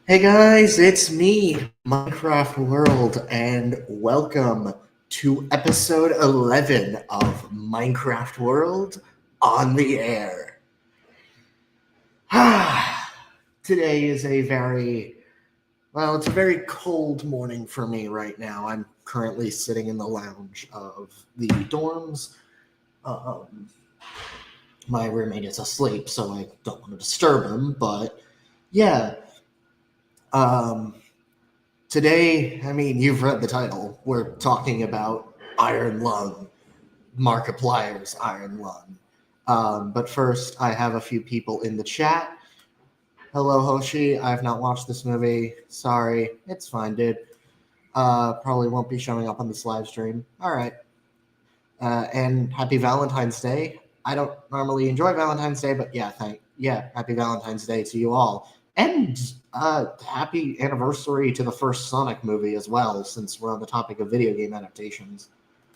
Hey guys, it's me, Minecraft World, and welcome to episode 11 of Minecraft World on the air. Today is it's a very cold morning for me right now. I'm currently sitting in the lounge of the dorms. Um, my roommate is asleep, so I don't want to disturb him, but yeah. Um, Today, you've read the title. We're talking about Iron Lung, Markiplier's Iron Lung. But first, I have a few people in the chat. Hello, Hoshi. I have not watched this movie. Sorry. It's fine, dude. Probably won't be showing up on this live stream. All right. And happy Valentine's Day. I don't normally enjoy Valentine's Day, but happy Valentine's Day to you all. And happy anniversary to the first Sonic movie as well, since we're on the topic of video game adaptations.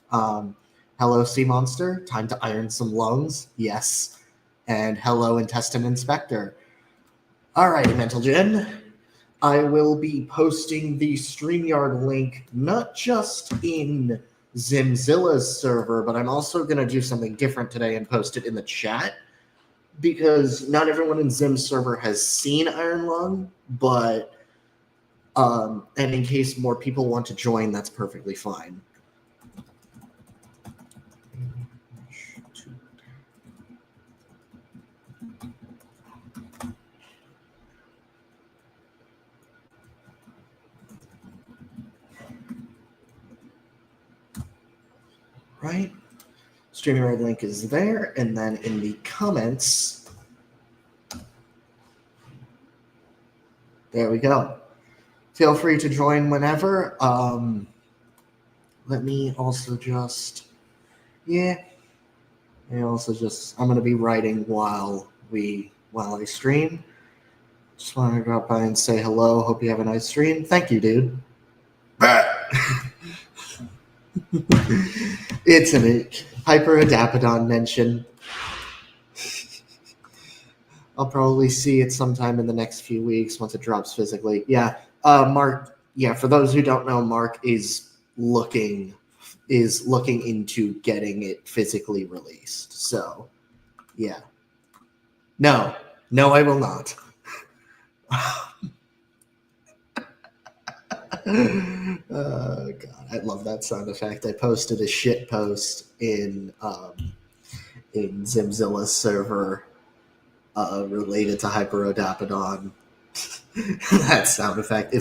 Hello, Sea Monster. Time to iron some lungs. Yes. And hello, Intestine Inspector. All right, Mental Gen. I will be posting the StreamYard link not just in Zimzilla's server, but I'm also going to do something different today and post it in the chat because not everyone in Zim's server has seen Iron Lung, but and in case more people want to join, that's perfectly fine. Right? StreamYard link is there, and then in the comments, there we go. Feel free to join whenever. Let me also just, I'm going to be writing while I stream. Just want to drop by and say hello. Hope you have a nice stream. Thank you, dude. It's an Hyperadapodon mention. I'll probably see it sometime in the next few weeks once it drops physically. Yeah, Mark. Yeah, for those who don't know, Mark is looking into getting it physically released. So, yeah. No, I will not. Oh god, I love that sound effect. I posted a shit post in Zimzilla's server related to Hyperodapodon. That sound effect.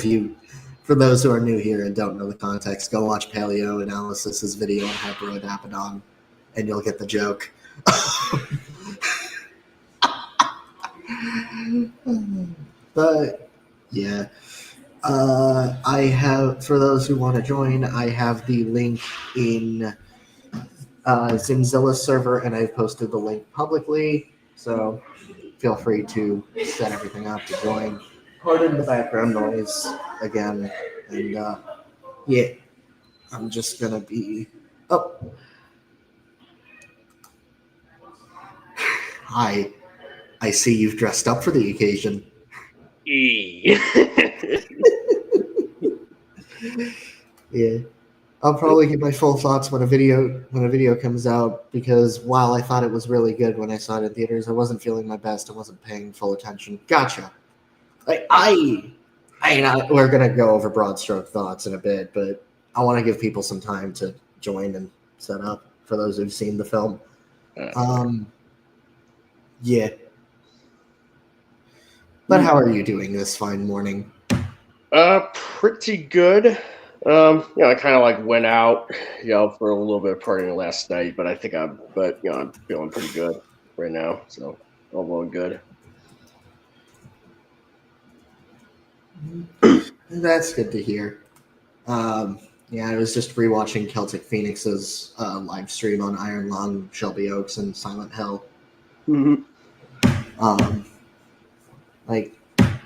For those who are new here and don't know the context, go watch Paleo Analysis's video on Hyperodapodon, and you'll get the joke. But yeah. I have, for those who want to join, I have the link in Zimzilla's server, and I've posted the link publicly, so feel free to set everything up to join. Pardon the background noise again, and I'm just gonna be. Oh, hi. I see you've dressed up for the occasion. Yeah. I'll probably give my full thoughts when a video comes out, because while I thought it was really good when I saw it in theaters, I wasn't feeling my best. I wasn't paying full attention. Gotcha. We're gonna go over broad stroke thoughts in a bit, but I want to give people some time to join and set up for those who've seen the film. Yeah. But how are you doing this fine morning? Pretty good. I kind of went out, for a little bit of partying last night, but I'm feeling pretty good right now, so all going good. That's good to hear. I was just rewatching Celtic Phoenix's live stream on Iron Lung, Shelby Oaks, and Silent Hill. Mm-hmm.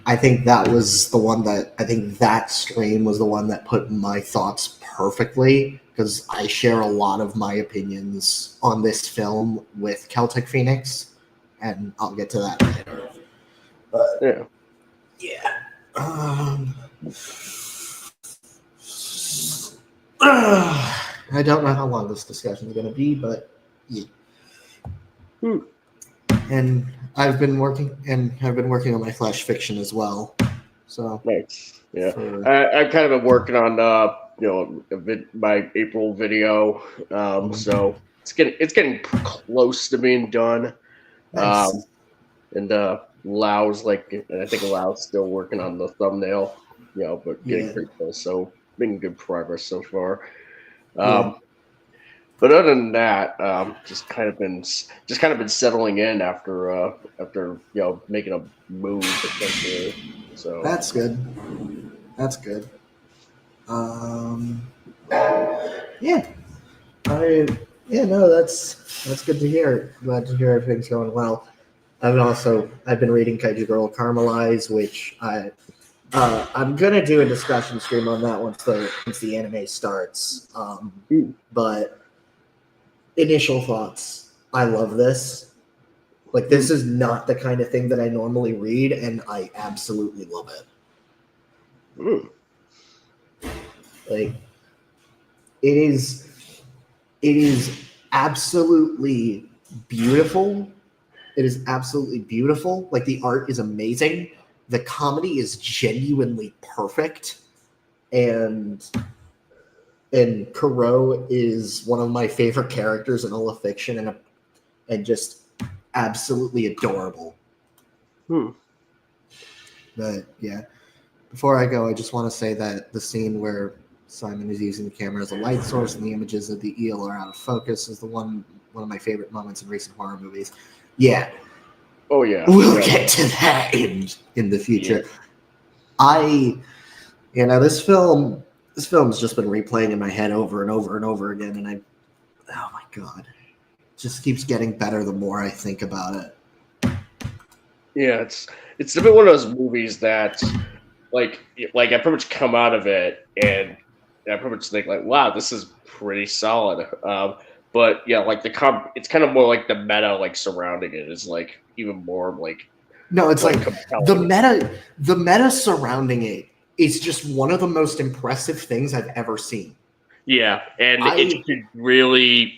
I think that was the one that stream was the one that put my thoughts perfectly, because I share a lot of my opinions on this film with Celtic Phoenix, and I'll get to that later. But yeah. Um, I don't know how long this discussion is going to be, but yeah. And I've been working on my flash fiction as well. So Nice. Yeah, for, I kind of been working on my April video. So it's getting close to being done. nice. And Lau's and I think Lau's still working on the thumbnail. But getting Yeah. pretty close. So making good progress so far. Yeah. But other than that, just kind of been settling in after making a move essentially. So That's good. That's good. Yeah. No, that's good to hear. Glad to hear everything's going well. I've been reading Kaiju Girl Caramelize, which I'm gonna do a discussion stream on that once the anime starts. But initial thoughts. I love this. Like, this is not the kind of thing that I normally read, and I absolutely love it. Like, it is absolutely beautiful. It is absolutely beautiful. Like, the art is amazing. The comedy is genuinely perfect. And Kuro is one of my favorite characters in all of fiction, and just absolutely adorable. But yeah, before I go, I just want to say that the scene where Simon is using the camera as a light source and the images of the eel are out of focus is one of my favorite moments in recent horror movies. Yeah. Oh yeah. We'll get to that in the future. Yeah. This film's just been replaying in my head over and over and over again, and oh my god, it just keeps getting better the more I think about it. Yeah, it's definitely one of those movies that, like I pretty much come out of it and I pretty much think like, wow, this is pretty solid. But yeah, like it's kind of more like the meta like surrounding it is like even more like. No, it's like the meta surrounding it is just one of the most impressive things I've ever seen. Yeah, and it should really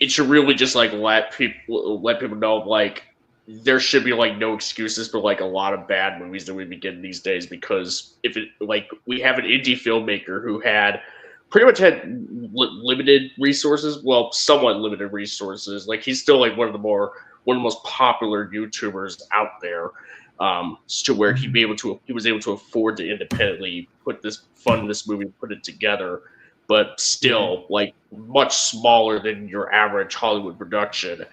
just like let people know like there should be like no excuses for like a lot of bad movies that we begin these days, because if it like we have an indie filmmaker who pretty much had limited resources, well, somewhat limited resources. Like he's still like one of the most popular YouTubers out there. To where he was able to afford to independently fund this movie, put it together, but still like much smaller than your average Hollywood production.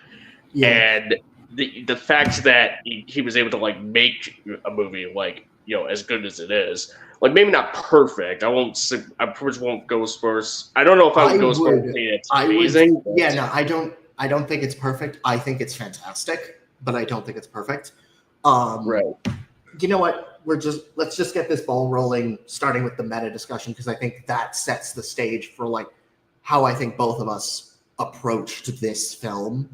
Yeah. And the fact that he was able to like make a movie like as good as it is, like maybe not perfect. I pretty much won't go as far as, I don't know if I would go as far as saying it's amazing. I don't think it's perfect. I think it's fantastic, but I don't think it's perfect. Right. You know what? Let's just get this ball rolling, starting with the meta discussion, because I think that sets the stage for like how I think both of us approached this film.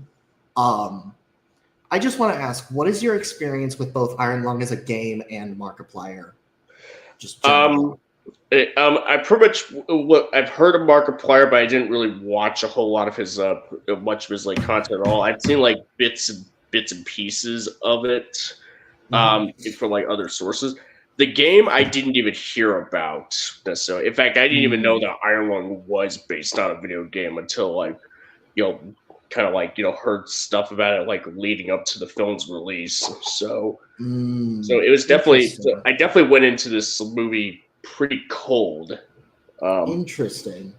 I just want to ask, what is your experience with both Iron Lung as a game and Markiplier? Just generally. I pretty much I've heard of Markiplier, but I didn't really watch a whole lot of his much of his like content at all. I've seen like bits and pieces of it from like other sources. The game I didn't even hear about necessarily. In fact, I didn't even know that Iron Lung was based on a video game until like kind of like heard stuff about it like leading up to the film's release. So it was definitely. So I definitely went into this movie pretty cold. Interesting.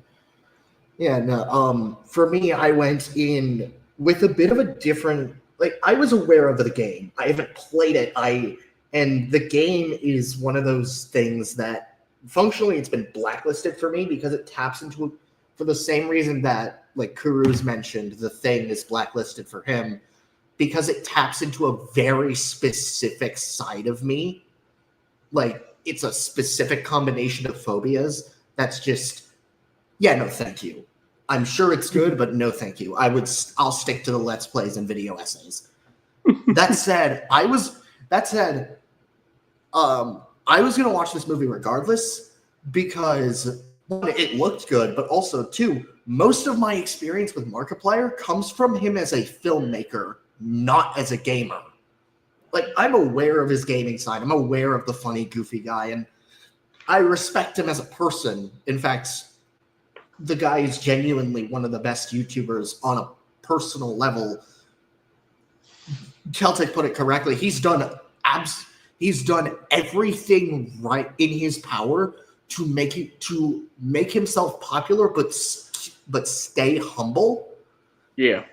Yeah. No. For me, I went in with a bit of a different. Like, I was aware of the game. I haven't played it. And the game is one of those things that functionally it's been blacklisted for me because it taps into, for the same reason that like Kuru's mentioned, The Thing is blacklisted for him, because it taps into a very specific side of me. Like, it's a specific combination of phobias that's just, yeah, no, thank you. I'm sure it's good, but no, thank you. I'll stick to the Let's Plays and video essays. That said, I was going to watch this movie regardless because one, it looked good, but also two, most of my experience with Markiplier comes from him as a filmmaker, not as a gamer. Like, I'm aware of his gaming side. I'm aware of the funny, goofy guy, and I respect him as a person. In fact, the guy is genuinely one of the best YouTubers on a personal level. Celtic put it correctly. He's done everything right in his power to make himself popular, but stay humble. Yeah.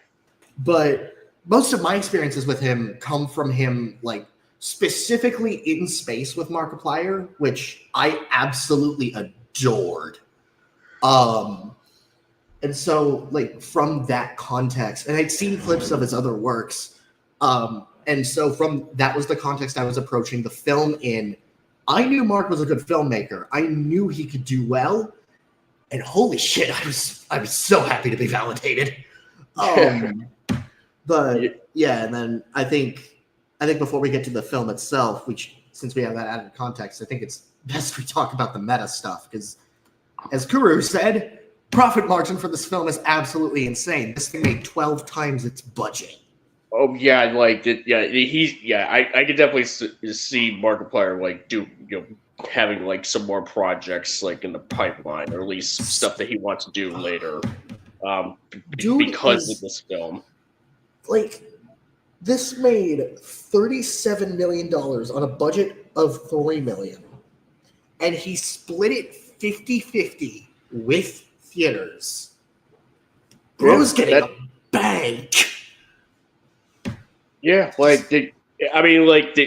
But most of my experiences with him come from him, like, specifically in space with Markiplier, which I absolutely adored. And so, like, from that context, and I'd seen clips of his other works, and so from that was the context I was approaching the film in. I knew Mark was a good filmmaker. I knew he could do well, and holy shit, I was so happy to be validated. But yeah, and then I think before we get to the film itself, which since we have that added context, I think it's best we talk about the meta stuff because, as Kuru said, profit margin for this film is absolutely insane. This thing made 12 times its budget. Oh yeah, like I could definitely see Markiplier like having like some more projects like in the pipeline, or at least stuff that he wants to do later, because of this film. Like, this made $37 million on a budget of $3 million, and he split it 50-50 with theaters. Bro's getting a bank. Yeah, like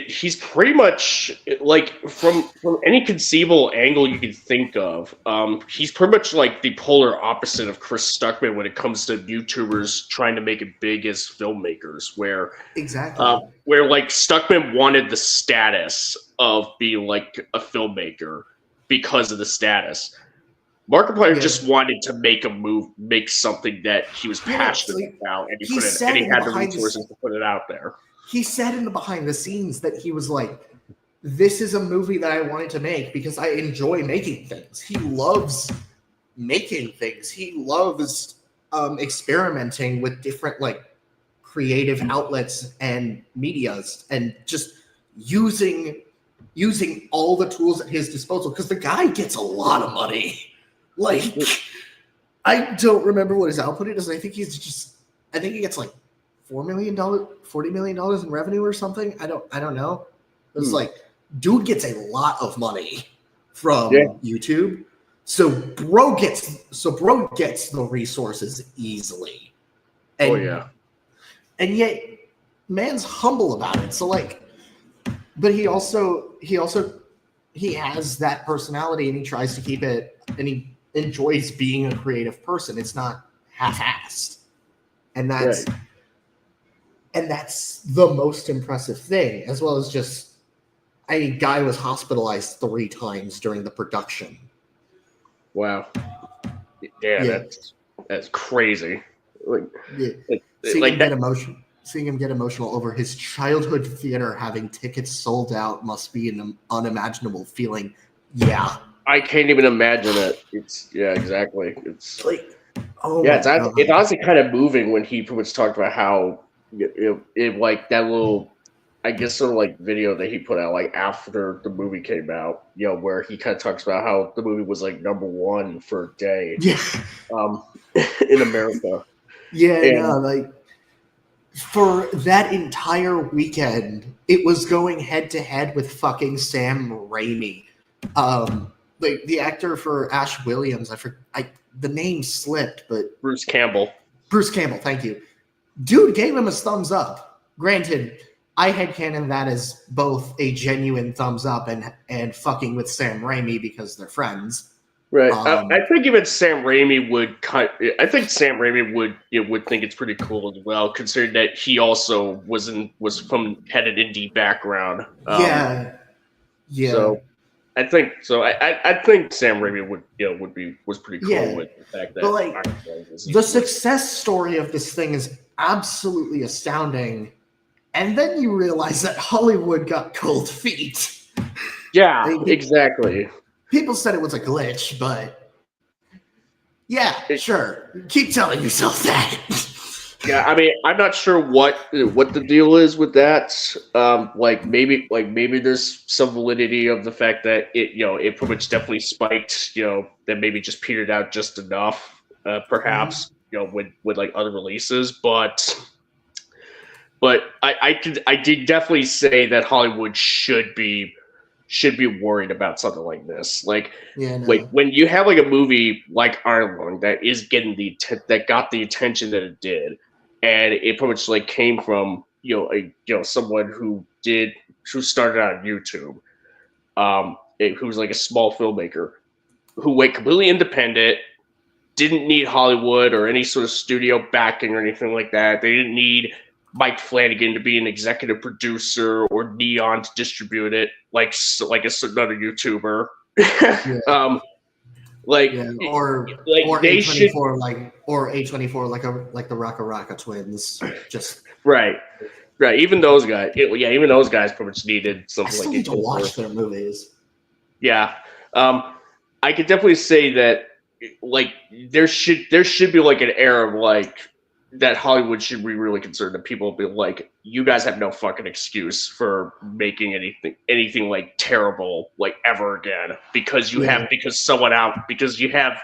he's pretty much like from any conceivable angle you could think of. He's pretty much like the polar opposite of Chris Stuckman when it comes to YouTubers trying to make it big as filmmakers. Where like Stuckman wanted the status of being like a filmmaker because of the status. Markiplier just wanted to make something that he was passionate about, and he had the resources to put it out there. He said in the behind the scenes that he was like, "This is a movie that I wanted to make because I enjoy making things." He loves making things. He loves experimenting with different like creative outlets and medias, and just using all the tools at his disposal because the guy gets a lot of money. Like, I don't remember what his output is. I think he gets like $40 million in revenue or something. I don't know. It's like, dude gets a lot of money from YouTube. So bro gets the resources easily. And, and yet man's humble about it. So like, but he has that personality, and he tries to keep it, and he enjoys being a creative person. It's not half-assed. And that's the most impressive thing, as well as just a guy was hospitalized 3 times during the production. Wow. Yeah. That's crazy. Seeing him get emotional over his childhood theater having tickets sold out must be an unimaginable feeling. Yeah. I can't even imagine it. Exactly. It's like, it's honestly kind of moving when he pretty much talked about how it like that little, I guess, sort of like video that he put out like after the movie came out, where he kind of talks about how the movie was like #1 for a day, in America. Like for that entire weekend, it was going head to head with fucking Sam Raimi. The actor for Ash Williams, the name slipped, but Bruce Campbell, thank you. Dude gave him a thumbs up. Granted, I headcanon that as both a genuine thumbs up and fucking with Sam Raimi because they're friends. Right. I think even Sam Raimi would would think it's pretty cool as well, considering that he also had an indie background. So I think Sam Raimi was pretty cool with the fact that. But like, the success story of this thing is absolutely astounding, and then you realize that Hollywood got cold feet. Yeah, I mean, exactly. people said it was a glitch, but yeah, sure. Keep telling yourself that. Yeah, I mean, I'm not sure what the deal is with that. Maybe there's some validity of the fact that it pretty much definitely spiked. That maybe just petered out just enough, perhaps. With like other releases, but I did definitely say that Hollywood should be worried about something like this. Like, Yeah, like no. when you have like a movie like Iron Lung that is getting that got the attention that it did, and it pretty much like came from someone who started out on YouTube, who was like a small filmmaker who went completely independent, didn't need Hollywood or any sort of studio backing or anything like that. They didn't need Mike Flanagan to be an executive producer or Neon to distribute it like another YouTuber. Yeah. um, like, Yeah, or they should A24 like the Raka Raka twins. Just right. Even those guys, even those guys pretty much needed I something still like need to it. watch their movies. Yeah, I could definitely say that like there should be like an air of like that Hollywood should be really concerned that people will be like, you guys have no fucking excuse for making anything like terrible like ever again because you have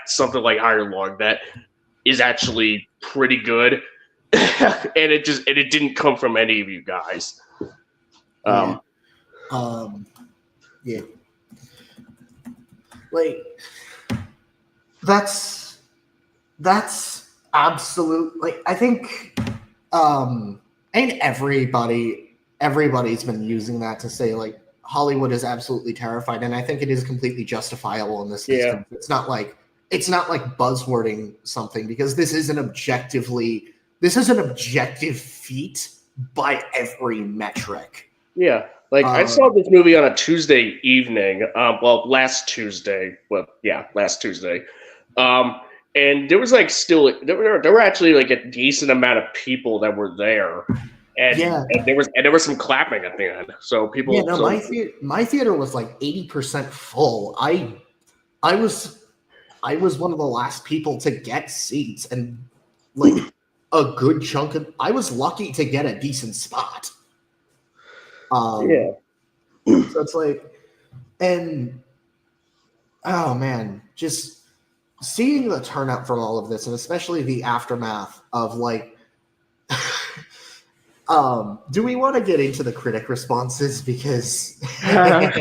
something like Iron Lung that is actually pretty good and it didn't come from any of you guys. Yeah. Yeah. Like that's absolute. Like I think and everybody's been using that to say like Hollywood is absolutely terrified, and I think it is completely justifiable in this instance. It's not like buzzwording something, because this is an objective feat by every metric. Yeah, like I saw this movie on a Tuesday evening. Last Tuesday. Last Tuesday. And there was like there were actually like a decent amount of people that were there, and there was some clapping at the end. So people. Yeah, no, my theater was like 80% full. I was one of the last people to get seats, and like a good chunk of I was lucky to get a decent spot. So it's like, and oh man, just seeing the turnout from all of this, and especially the aftermath of like, do we want to get into the critic responses? Because I'm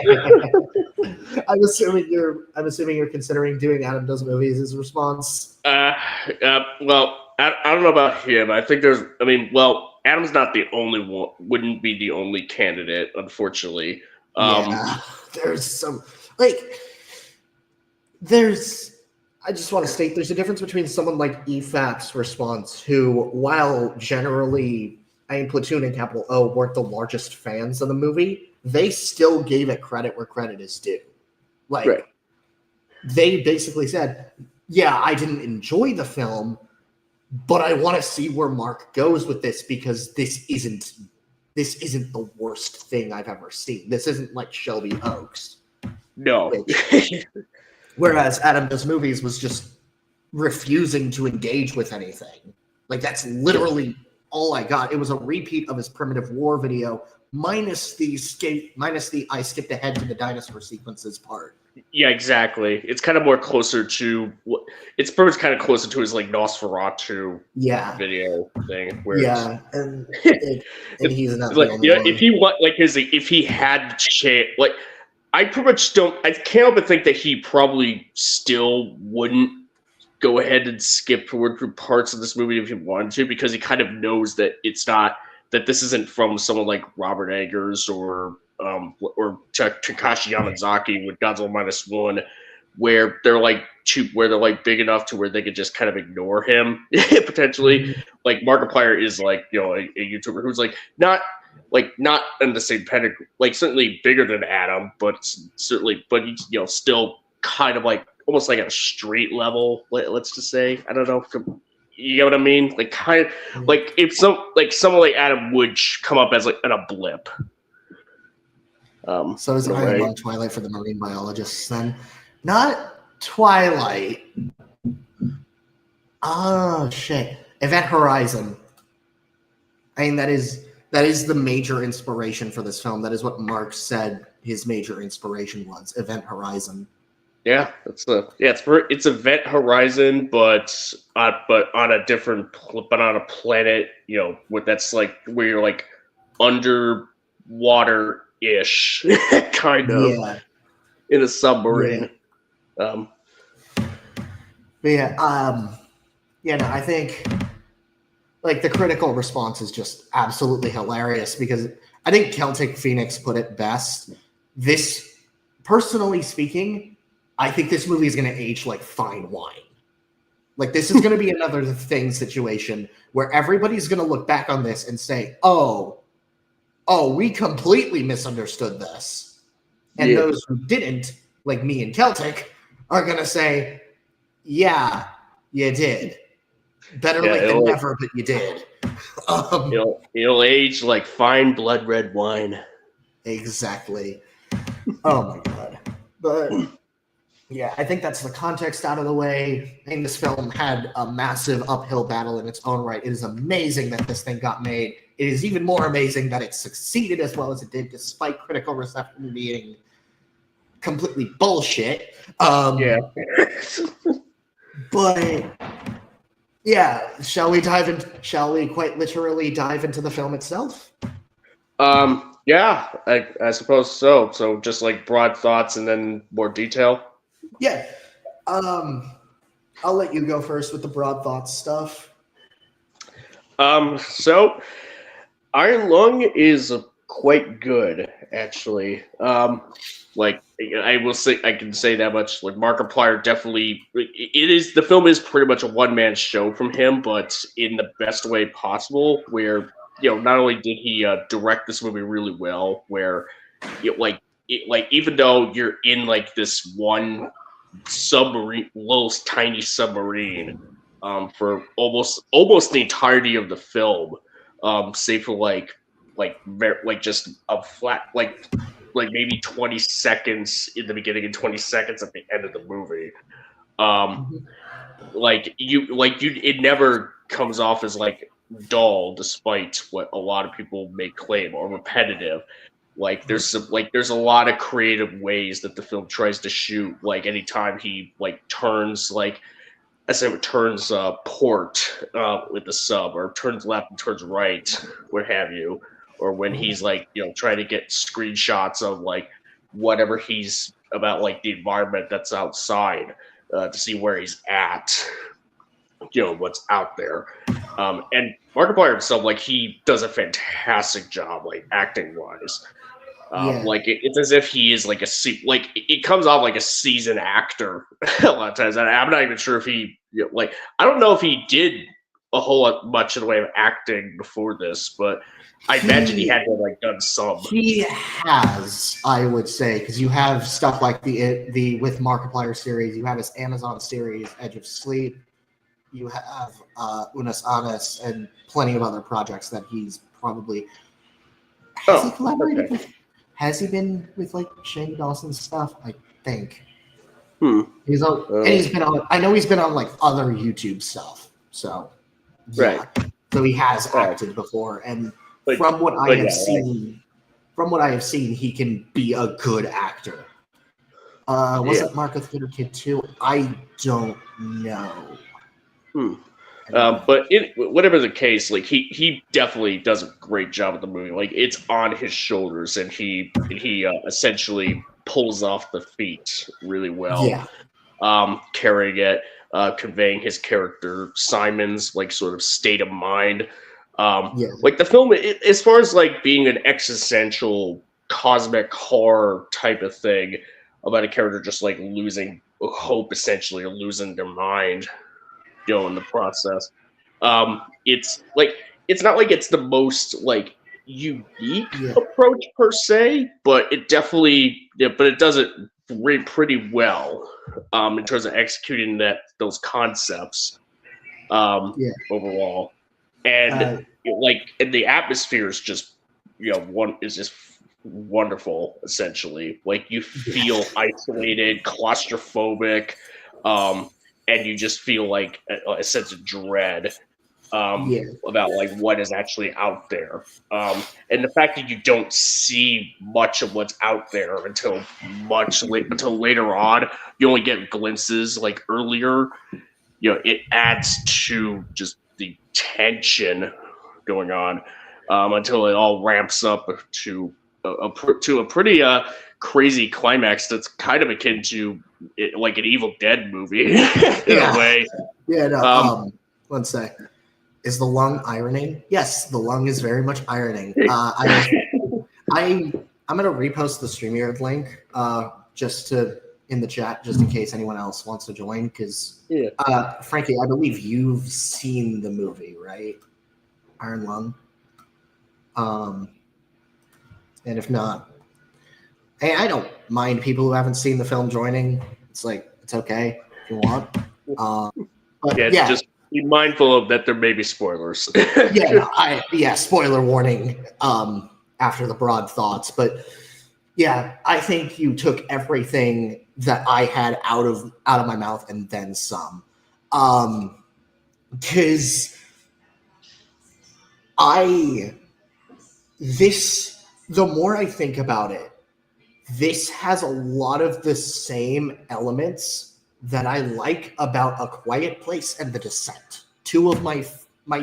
assuming you're considering doing Adam Does Movies as a response. Well, I don't know about him. I think Adam's not the only one. Wouldn't be the only candidate, unfortunately. There's some I just want to state there's a difference between someone like EFAP's response, who, while generally, Platoon and Capital O weren't the largest fans of the movie, they still gave it credit where credit is due. Like, They basically said, yeah, I didn't enjoy the film, but I want to see where Mark goes with this, because this isn't the worst thing I've ever seen. This isn't like Shelby Oaks. No. Whereas Adam Does Movies was just refusing to engage with anything. Like, that's literally all I got. It was a repeat of his Primitive War video, minus the I skipped ahead to the dinosaur sequences part. Yeah, exactly. It's kind of more closer to it's pretty much kind of closer to his like Nosferatu video thing. Where and he's not like one. if he had like I pretty much I can't help but think that he probably still wouldn't go ahead and skip forward through parts of this movie if he wanted to, because he kind of knows that this isn't from someone like Robert Eggers or Takashi Yamazaki with Godzilla -1, where they're like big enough to where they could just kind of ignore him potentially. Mm-hmm. Like Markiplier is like a YouTuber who's not in the same pedigree, like certainly bigger than Adam, but still kind of like almost like at a street level. Let's just say, I don't know. You know what I mean? Like kind of like if someone like Adam would come up as like in a blip. So is in a I way. among Twilight for the marine biologists then? Not Twilight. Oh shit. Event Horizon. I mean that is the major inspiration for this film. That is what Mark said his major inspiration was. Event Horizon. Yeah, it's Event Horizon, but on a different but on a planet, with that's like where you're like underwater ish, kind of Yeah. in a Yeah. submarine. Um, But yeah, no, I think like the critical response is just absolutely hilarious because I think Celtic Phoenix put it best. This, personally speaking, I think this movie is going to age like fine wine. Like this is going to be another thing situation where everybody's going to look back on this and say, "Oh, we completely misunderstood this," and yeah, those who didn't, like me and Celtic, are going to say, "Yeah, you did. Better yeah, late than never, but you did." it'll age like fine blood red wine. Exactly. Oh my god. But yeah, I think that's the context out of the way. I mean, this film had a massive uphill battle in its own right. It is amazing that this thing got made. It is even more amazing that it succeeded as well as it did, despite critical reception being completely bullshit. Yeah. But yeah, shall we quite literally dive into the film itself? Yeah, I suppose so. So just like broad thoughts and then more detail. Yeah. I'll let you go first with the broad thoughts stuff. So Iron Lung is quite good, actually. Like I will say, I can say that much. Like Markiplier definitely, it is the film is pretty much a one man show from him, but in the best way possible. Where not only did he direct this movie really well, where like even though you're in like this one submarine, little tiny submarine, for almost the entirety of the film, save for like just a flat like maybe 20 seconds in the beginning and 20 seconds at the end of the movie. Um, it never comes off as like dull, despite what a lot of people may claim, or repetitive. Like there's a lot of creative ways that the film tries to shoot. Like anytime he like turns like I say turns port with the sub, or turns left and turns right, what have you, or when he's like trying to get screenshots of like whatever he's about, like the environment that's outside, to see where he's at, what's out there. And Markiplier himself, like he does a fantastic job, like acting wise. Yeah. Like it's as if he is like it comes off like a seasoned actor a lot of times. And I'm not even sure if he like I don't know if he did a whole lot much in the way of acting before this, but I imagine he had to like done some. He has, I would say, because you have stuff like the with Markiplier series, you have his Amazon series, Edge of Sleep, you have Unas Anas, and plenty of other projects that he's probably he collaborated Okay. with. Has he been with like Shane Dawson's stuff? I think he's on, and he's been on. I know he's been on like other YouTube stuff. So yeah, Right. so he has acted before, and But, from what I have yeah, seen, he can be a good actor. Was it Mark of Theater Kid 2? I don't know. But whatever the case, like he definitely does a great job with the movie. Like it's on his shoulders, and he essentially pulls off the feat really well. Yeah. Carrying it, conveying his character Simon's like sort of state of mind. Like the film, as far as like being an existential cosmic horror type of thing about a character just like losing hope essentially, or losing their mind, in the process. It's not like it's the most like unique approach per se, but it definitely but it does it pretty well, in terms of executing those concepts, overall. And and the atmosphere is just one is just wonderful. Essentially, like you feel isolated, claustrophobic, and you just feel like a sense of dread Yeah. about like what is actually out there. And the fact that you don't see much of what's out there until until later on, you only get glimpses like earlier. It adds to just the tension going on until it all ramps up to a pretty crazy climax that's kind of akin to like an Evil Dead movie in a way. Yeah. No. One sec. Is the lung ironing? Yes, the lung is very much ironing. I'm gonna repost the StreamYard link just in the chat, just in case anyone else wants to join. Because Frankie, I believe you've seen the movie, right? Iron Lung. And if not, hey, I don't mind people who haven't seen the film joining. It's okay if you want. But just be mindful of that. There may be spoilers. Spoiler warning. After the broad thoughts, but yeah, I think you took everything that I had out of my mouth and then some. Because the more I think about it, this has a lot of the same elements that I like about A Quiet Place and The Descent. Two of my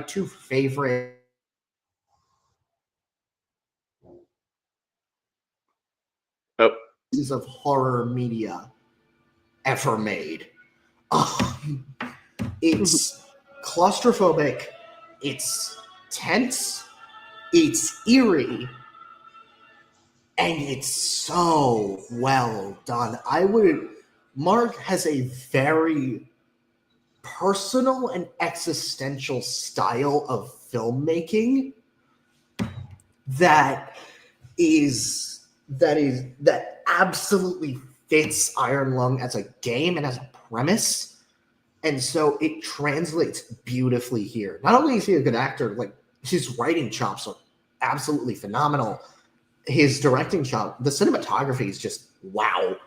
two favorite pieces of horror media ever made. It's claustrophobic, it's tense, it's eerie, and it's so well done. Mark has a very personal and existential style of filmmaking that absolutely fits Iron Lung as a game and as a premise. And so it translates beautifully here. Not only is he a good actor, like his writing chops are absolutely phenomenal. His directing chop, the cinematography is just wow.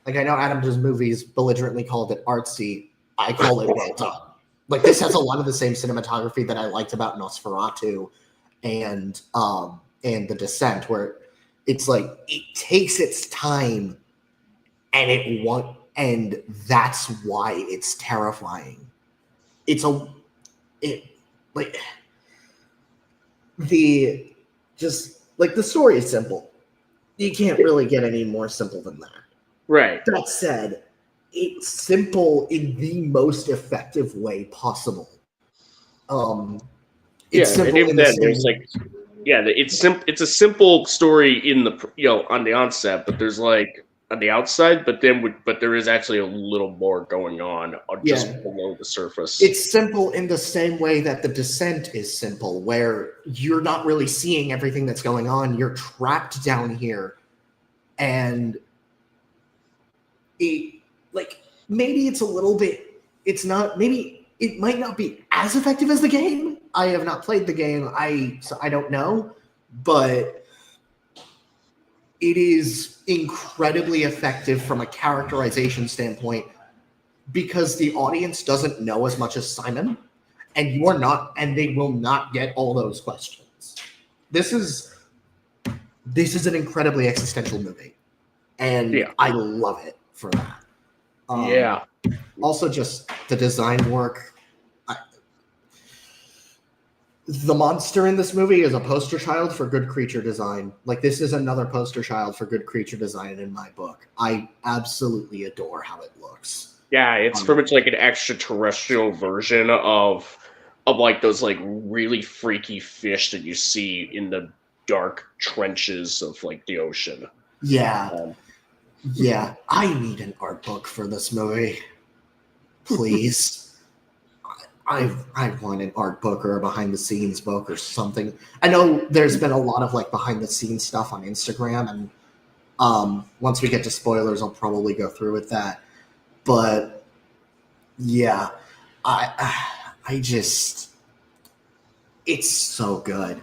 Like I know Adam's movies belligerently called it artsy. I call it well done. Like this has a lot of the same cinematography that I liked about Nosferatu and The Descent, where it's like it takes its time and that's why it's terrifying. The story is simple. You can't really get any more simple than that. Right. That said, it's simple in the most effective way possible. It's simple in the same it's a simple story in the on the onset, but there's like on the outside, but there is actually a little more going on just below the surface. It's simple in the same way that The Descent is simple, where you're not really seeing everything that's going on. You're trapped down here, and maybe it's a little bit. It's not. Maybe it might not be as effective as the game. I have not played the game. So I don't know, but it is incredibly effective from a characterization standpoint because the audience doesn't know as much as Simon, and you are not, and they will not get all those questions. This is an incredibly existential movie, and I love it for that. Also, just the design work. The monster in this movie is a poster child for good creature design. Like, this is another poster child for good creature design in my book. I absolutely adore how it looks. Yeah, it's pretty much like an extraterrestrial version of like those like really freaky fish that you see in the dark trenches of like the ocean. Yeah. I need an art book for this movie. Please. I want an art book or a behind the scenes book or something. I know there's been a lot of like behind the scenes stuff on Instagram, and once we get to spoilers, I'll probably go through with that. But yeah, I just, it's so good.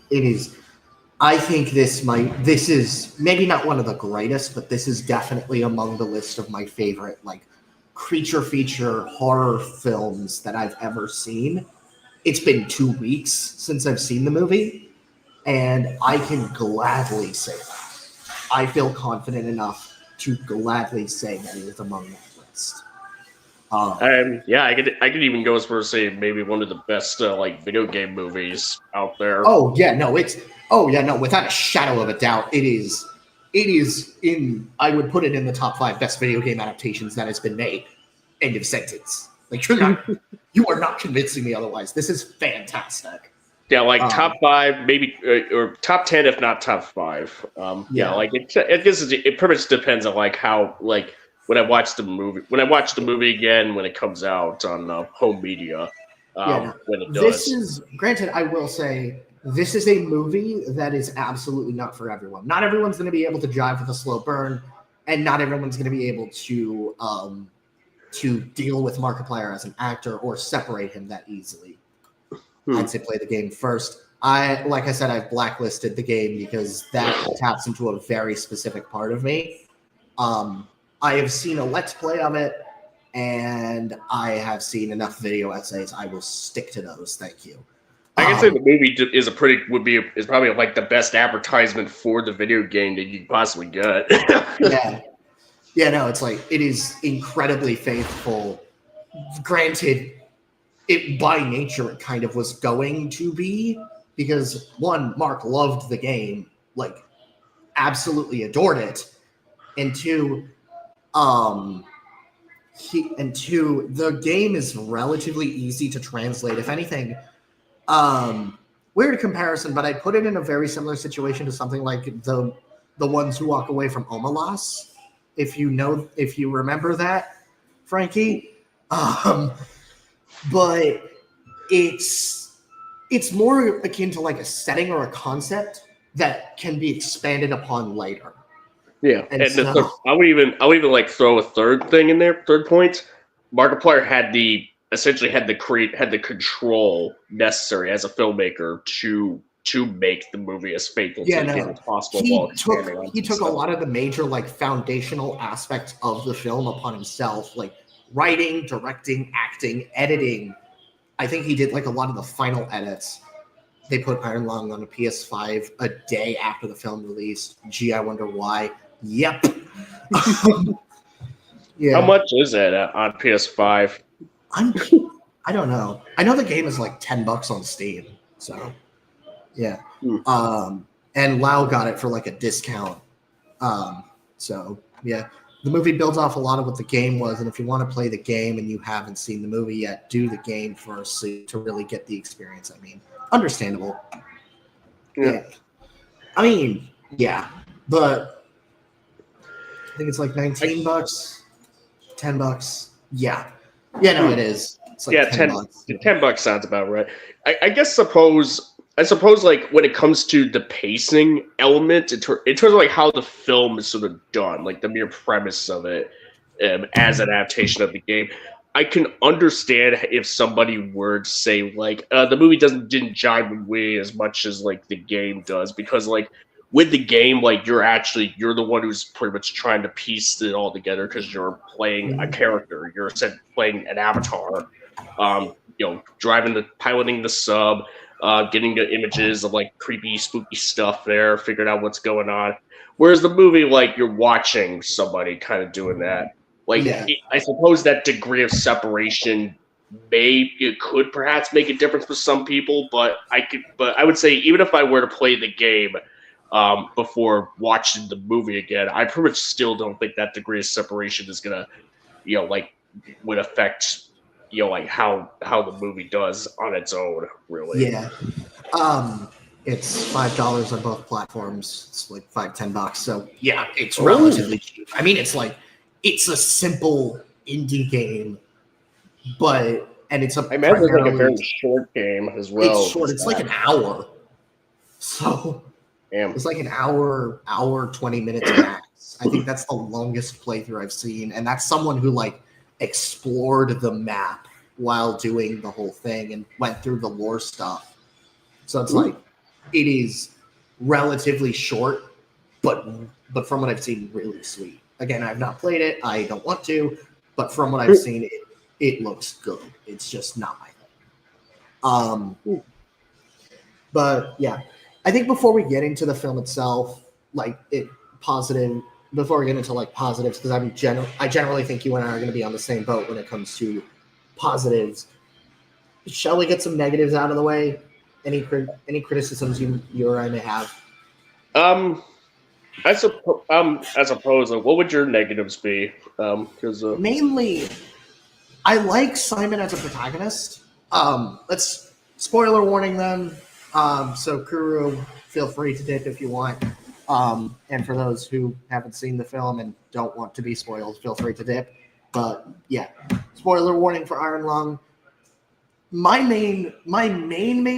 It is. I think this is maybe not one of the greatest, but this is definitely among the list of my favorite like creature feature horror films that I've ever seen. It's been 2 weeks since I've seen the movie, and I can gladly say that. I feel confident enough to gladly say that it is among that list. Yeah, I could even go as far as say maybe one of the best like video game movies out there. Oh yeah, no, without a shadow of a doubt, it is. It is in. I would put it in the top 5 best video game adaptations that has been made. End of sentence. Like you are not convincing me otherwise. This is fantastic. Yeah, like top 5, maybe or top 10, if not top 5. Yeah, like it guess it pretty much depends on like how like when I watch the movie again when it comes out on home media. When it does. This is granted. I will say this is a movie that is absolutely not for everyone. Not everyone's going to be able to jive with a slow burn, and not everyone's going to be able to deal with Markiplier as an actor or separate him that easily. I'd say play the game first. Like I said, I've blacklisted the game because that taps into a very specific part of me. I have seen a Let's Play of it, and I have seen enough video essays. I will stick to those. Thank you. I can say the movie is probably like the best advertisement for the video game that you can possibly get. No, it's like it is incredibly faithful. Granted, it by nature it kind of was going to be because one, Mark loved the game, like absolutely adored it, and two, the game is relatively easy to translate. If anything, weird comparison, but I put it in a very similar situation to something like the ones who walk away from Omelas. If you remember that, Frankie. But it's more akin to like a setting or a concept that can be expanded upon later. Yeah, and I would even like throw a third thing in there. Third point: Markiplier had the control necessary as a filmmaker to make the movie as faithful to the game as possible. He took a lot of the major like foundational aspects of the film upon himself, like writing, directing, acting, editing. I think he did like a lot of the final edits. They put Iron Lung on a PS5 a day after the film released. Gee, I wonder why. Yep. How much is it on PS5? I don't know. I know the game is like $10 on Steam. So, yeah. And Lau got it for like a discount. So, yeah. The movie builds off a lot of what the game was, and if you want to play the game and you haven't seen the movie yet, do the game first to really get the experience. I mean, understandable. Yeah. I mean, yeah, but I think it's like $19, $10. Yeah, no, it is. It's like $10 sounds about right. I suppose like when it comes to the pacing element in terms of like how the film is sort of done, like the mere premise of it as an adaptation of the game, I can understand if somebody were to say like the movie didn't jive with me as much as like the game does, because like with the game, like you're the one who's pretty much trying to piece it all together because you're playing a character, you're playing an avatar, piloting the sub. Getting the images of like creepy, spooky stuff there, figuring out what's going on. Whereas the movie, like you're watching somebody kind of doing that. Like I suppose that degree of separation could perhaps make a difference for some people, but I would say even if I were to play the game before watching the movie again, I pretty much still don't think that degree of separation is gonna, would affect like how the movie does on its own, really. Yeah. It's $5 on both platforms. It's like $5-10. So yeah, it's relatively cheap. I mean, it's a simple indie game, and it's I imagine it's like a very short game as well. It's short. It's like an hour. So it's like an hour 20 minutes max. I think that's the longest playthrough I've seen, and that's someone who like explored the map while doing the whole thing and went through the lore stuff. So it's like it is relatively short, but from what I've seen, really sweet. Again, I've not played it. I don't want to, but from what I've seen, it looks good. It's just not my thing. But yeah, I think before we get into the film itself, like positive, before we get into like positives, because I generally think you and I are going to be on the same boat when it comes to positives. Shall we get some negatives out of the way? Any criticisms you or I may have? I suppose. What would your negatives be? Because Mainly, I like Simon as a protagonist. Let's spoiler warning then. So Kuru, feel free to dip if you want. And for those who haven't seen the film and don't want to be spoiled, feel free to dip. But yeah, spoiler warning for Iron Lung. My main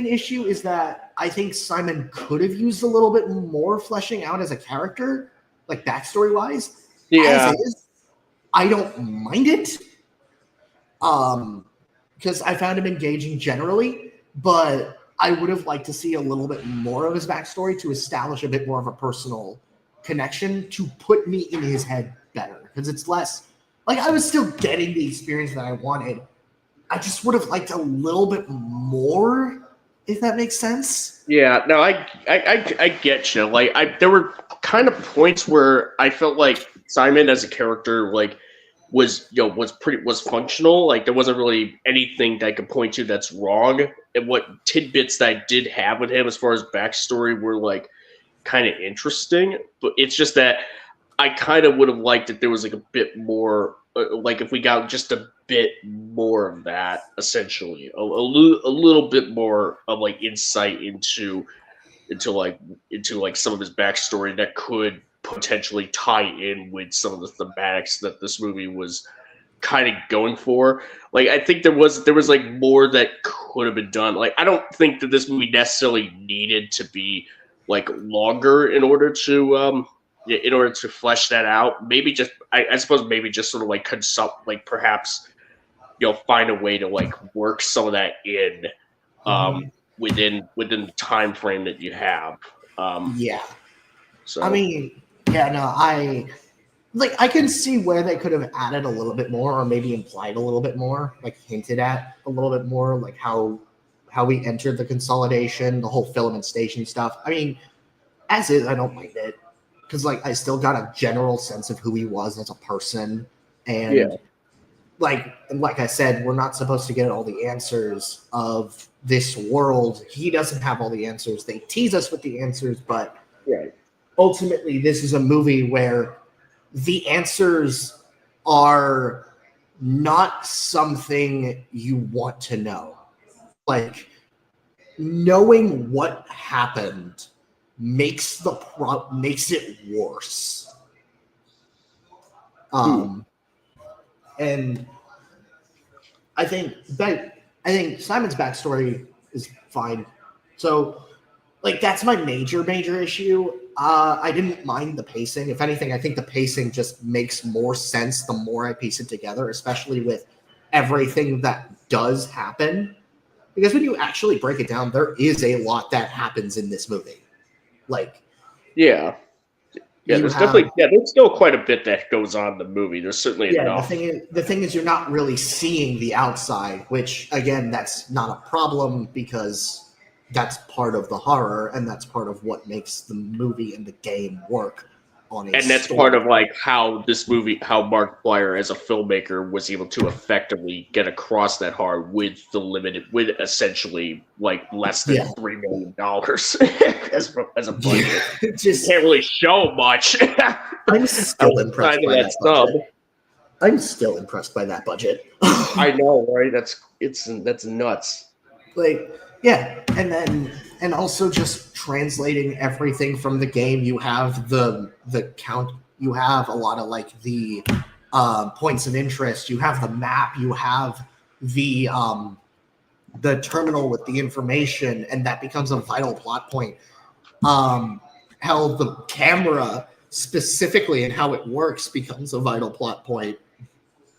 issue is that I think Simon could have used a little bit more fleshing out as a character, like backstory wise. yeah, As is, I don't mind it. Because I found him engaging generally, but I would have liked to see a little bit more of his backstory to establish a bit more of a personal connection to put me in his head better. Because it's less like I was still getting the experience that I wanted. I just would have liked a little bit more, if that makes sense. yeah. No, I get you. Like, there were kind of points where I felt like Simon as a character, like, was functional. Like, there wasn't really anything that I could point to that's wrong. And what tidbits that I did have with him as far as backstory were like kind of interesting. But it's just that I kind of would have liked that there was like a bit more, like if we got just a bit more of that, essentially, a little bit more of like insight into like some of his backstory that could potentially tie in with some of the thematics that this movie was kind of going for. Like, I think there was like more that could have been done. Like, I don't think that this movie necessarily needed to be like longer in order to flesh that out. Maybe just I suppose maybe just sort of like consult, like perhaps find a way to like work some of that in within the time frame that you have. Yeah. So I mean, yeah, no, I can see where they could have added a little bit more, or maybe implied a little bit more, like hinted at a little bit more, like how we entered the consolidation, the whole filament station stuff. I mean, as is, I don't mind it because like I still got a general sense of who he was as a person, and yeah, like I said, we're not supposed to get all the answers of this world. He doesn't have all the answers. They tease us with the answers, but right. ultimately, this is a movie where the answers are not something you want to know. Like, knowing what happened makes it worse. And I think Simon's backstory is fine. So, like, that's my major issue. I didn't mind the pacing. If anything, I think the pacing just makes more sense the more I piece it together, especially with everything that does happen. Because when you actually break it down, there is a lot that happens in this movie. Like, Yeah. There's still quite a bit that goes on in the movie. There's certainly enough. The thing is, you're not really seeing the outside, which again, that's not a problem because that's part of the horror and that's part of what makes the movie and the game work on a And that's story. part of like how Markiplier as a filmmaker was able to effectively get across that horror with essentially like less than $3 million as a budget. Just can't really show much. I'm still impressed by that budget. I'm still impressed by that budget. I know, right? That's nuts. Like, yeah, and also just translating everything from the game. You have the count. You have a lot of like the points of interest. You have the map. You have the terminal with the information, and that becomes a vital plot point. How the camera specifically and how it works becomes a vital plot point.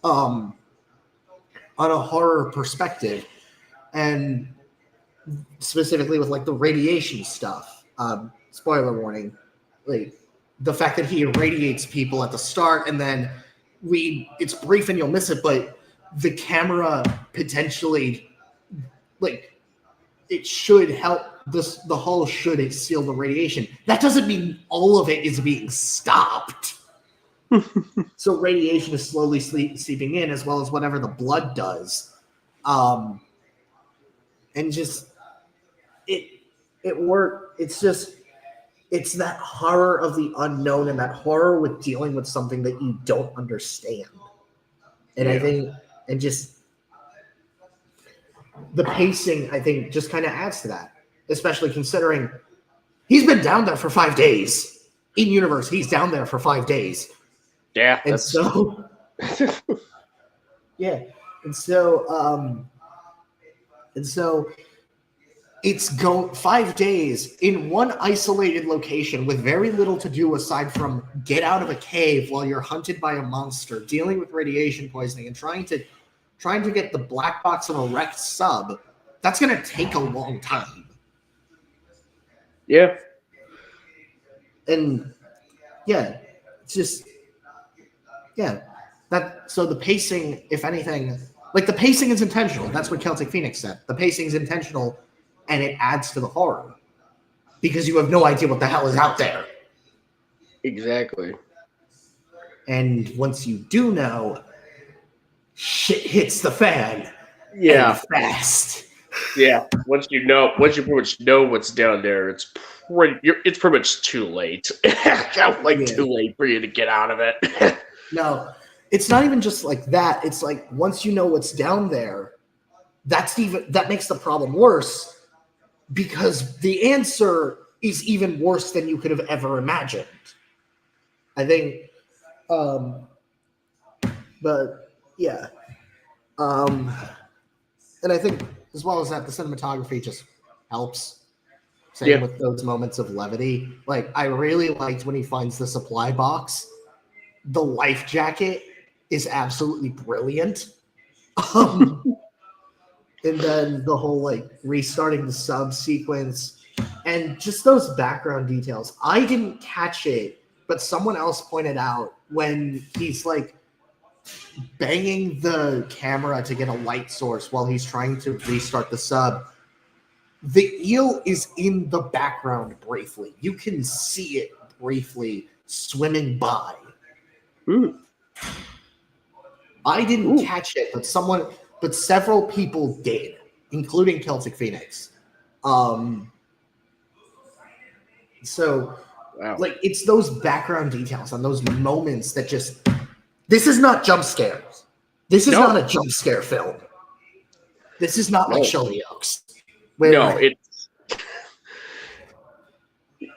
On a horror perspective, and specifically with like the radiation stuff. spoiler warning, like the fact that he irradiates people at the start, and then it's brief and you'll miss it, but the camera potentially, like, it should help the hull should seal the radiation. That doesn't mean all of it is being stopped. So radiation is slowly seeping in, as well as whatever the blood does. And just it worked. It's that horror of the unknown, and that horror with dealing with something that you don't understand. And I think, and just the pacing, I think, just kind of adds to that, especially considering he's been down there for 5 days. In universe, he's down there for 5 days. Yeah. And so, yeah. And so it's 5 days in one isolated location with very little to do aside from get out of a cave while you're hunted by a monster, dealing with radiation poisoning, and trying to get the black box of a wrecked sub. That's going to take a long time. Yeah. And yeah, it's just, yeah. So the pacing, if anything, like the pacing is intentional. That's what Celtic Phoenix said. The pacing is intentional, and it adds to the horror because you have no idea what the hell is out there. Exactly. And once you do know, shit hits the fan. Yeah. And fast. Yeah. Once you pretty much know what's down there, it's pretty much too late. Too late for you to get out of it. No, it's not even just like that. It's like once you know what's down there, that makes the problem worse because the answer is even worse than you could have ever imagined. I think, but yeah. And I think as well as that, the cinematography just helps. Same with those moments of levity. Like, I really liked when he finds the supply box. The life jacket is absolutely brilliant. And then the whole, like, restarting the sub sequence and just those background details. I didn't catch it, but someone else pointed out when he's, like, banging the camera to get a light source while he's trying to restart the sub. The eel is in the background briefly. You can see it briefly swimming by. I didn't catch it, but several people did, including Celtic Phoenix. So, like, it's those background details and those moments that just. This is not jump scares. This is not a jump scare film. This is not like Shelby Oaks.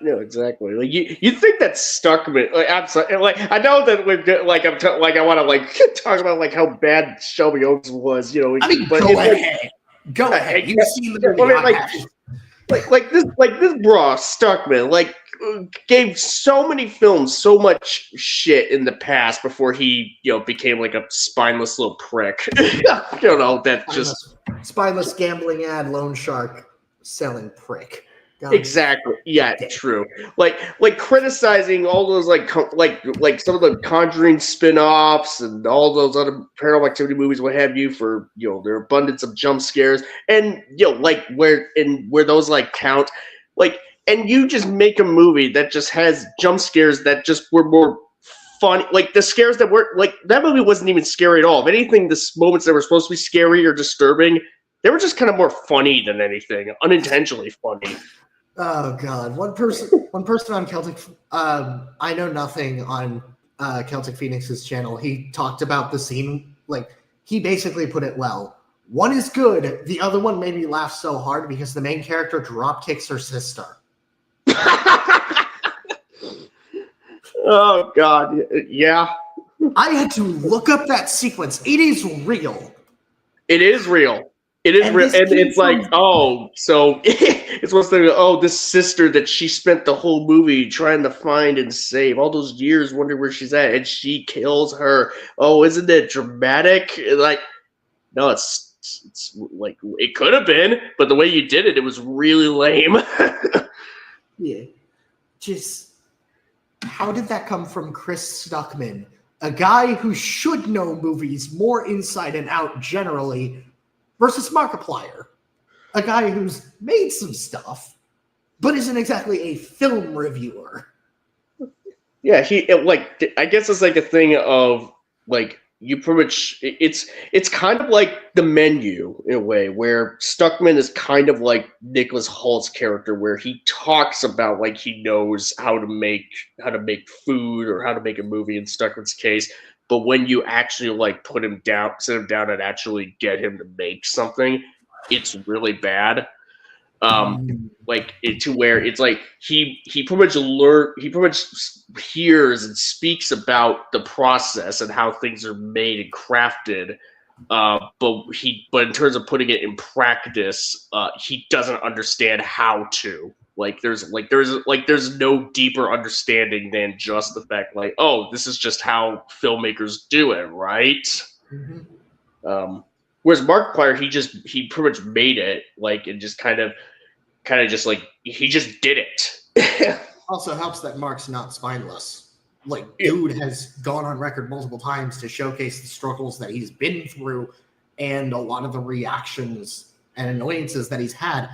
No, exactly. Like you think that Stuckman? Like, I'm sorry, like I know that we've like I want to like talk about like how bad Shelby Oaks was. You know, I mean, go ahead. Go ahead. You've seen the movie. Like this bra Stuckman like gave so many films so much shit in the past before he became like a spineless little prick. Spineless gambling ad loan shark selling prick. Exactly. Yeah, true. Like criticizing all those like some of the Conjuring spin-offs and all those other Paranormal Activity movies, what have you, for their abundance of jump scares, and like where those like count, like, and you just make a movie that just has jump scares that just were more fun. Like the scares that were like that movie wasn't even scary at all. If anything, the moments that were supposed to be scary or disturbing, they were just kind of more funny than anything, unintentionally funny. Oh God! One person on Celtic. I know nothing on Celtic Phoenix's channel. He talked about the scene. Like, he basically put it well. One is good. The other one made me laugh so hard because the main character drop kicks her sister. Oh God! Yeah. I had to look up that sequence. It is real. It is real. It is real, and it's like, so it's supposed to be, this sister that she spent the whole movie trying to find and save, all those years wondering where she's at, and she kills her. Oh, isn't it dramatic? Like, no, it's like it could have been, but the way you did it, it was really lame. Yeah, just how did that come from Chris Stuckman, a guy who should know movies more inside and out generally, versus Markiplier, a guy who's made some stuff, but isn't exactly a film reviewer. Yeah, I guess it's like a thing of like you pretty much it's kind of like The Menu in a way, where Stuckman is kind of like Nicholas Holt's character, where he talks about like he knows how to make food or how to make a movie in Stuckman's case, but when you actually like sit him down and actually get him to make something, it's really bad. To where it's like he pretty much hears and speaks about the process and how things are made and crafted, but in terms of putting it in practice, he doesn't understand how to. There's no deeper understanding than just the fact like, oh, this is just how filmmakers do it, right? Mm-hmm. Whereas Markiplier, he pretty much made it, like, and just kind of just like he just did it. Also helps that Mark's not spineless. Like, dude has gone on record multiple times to showcase the struggles that he's been through and a lot of the reactions and annoyances that he's had.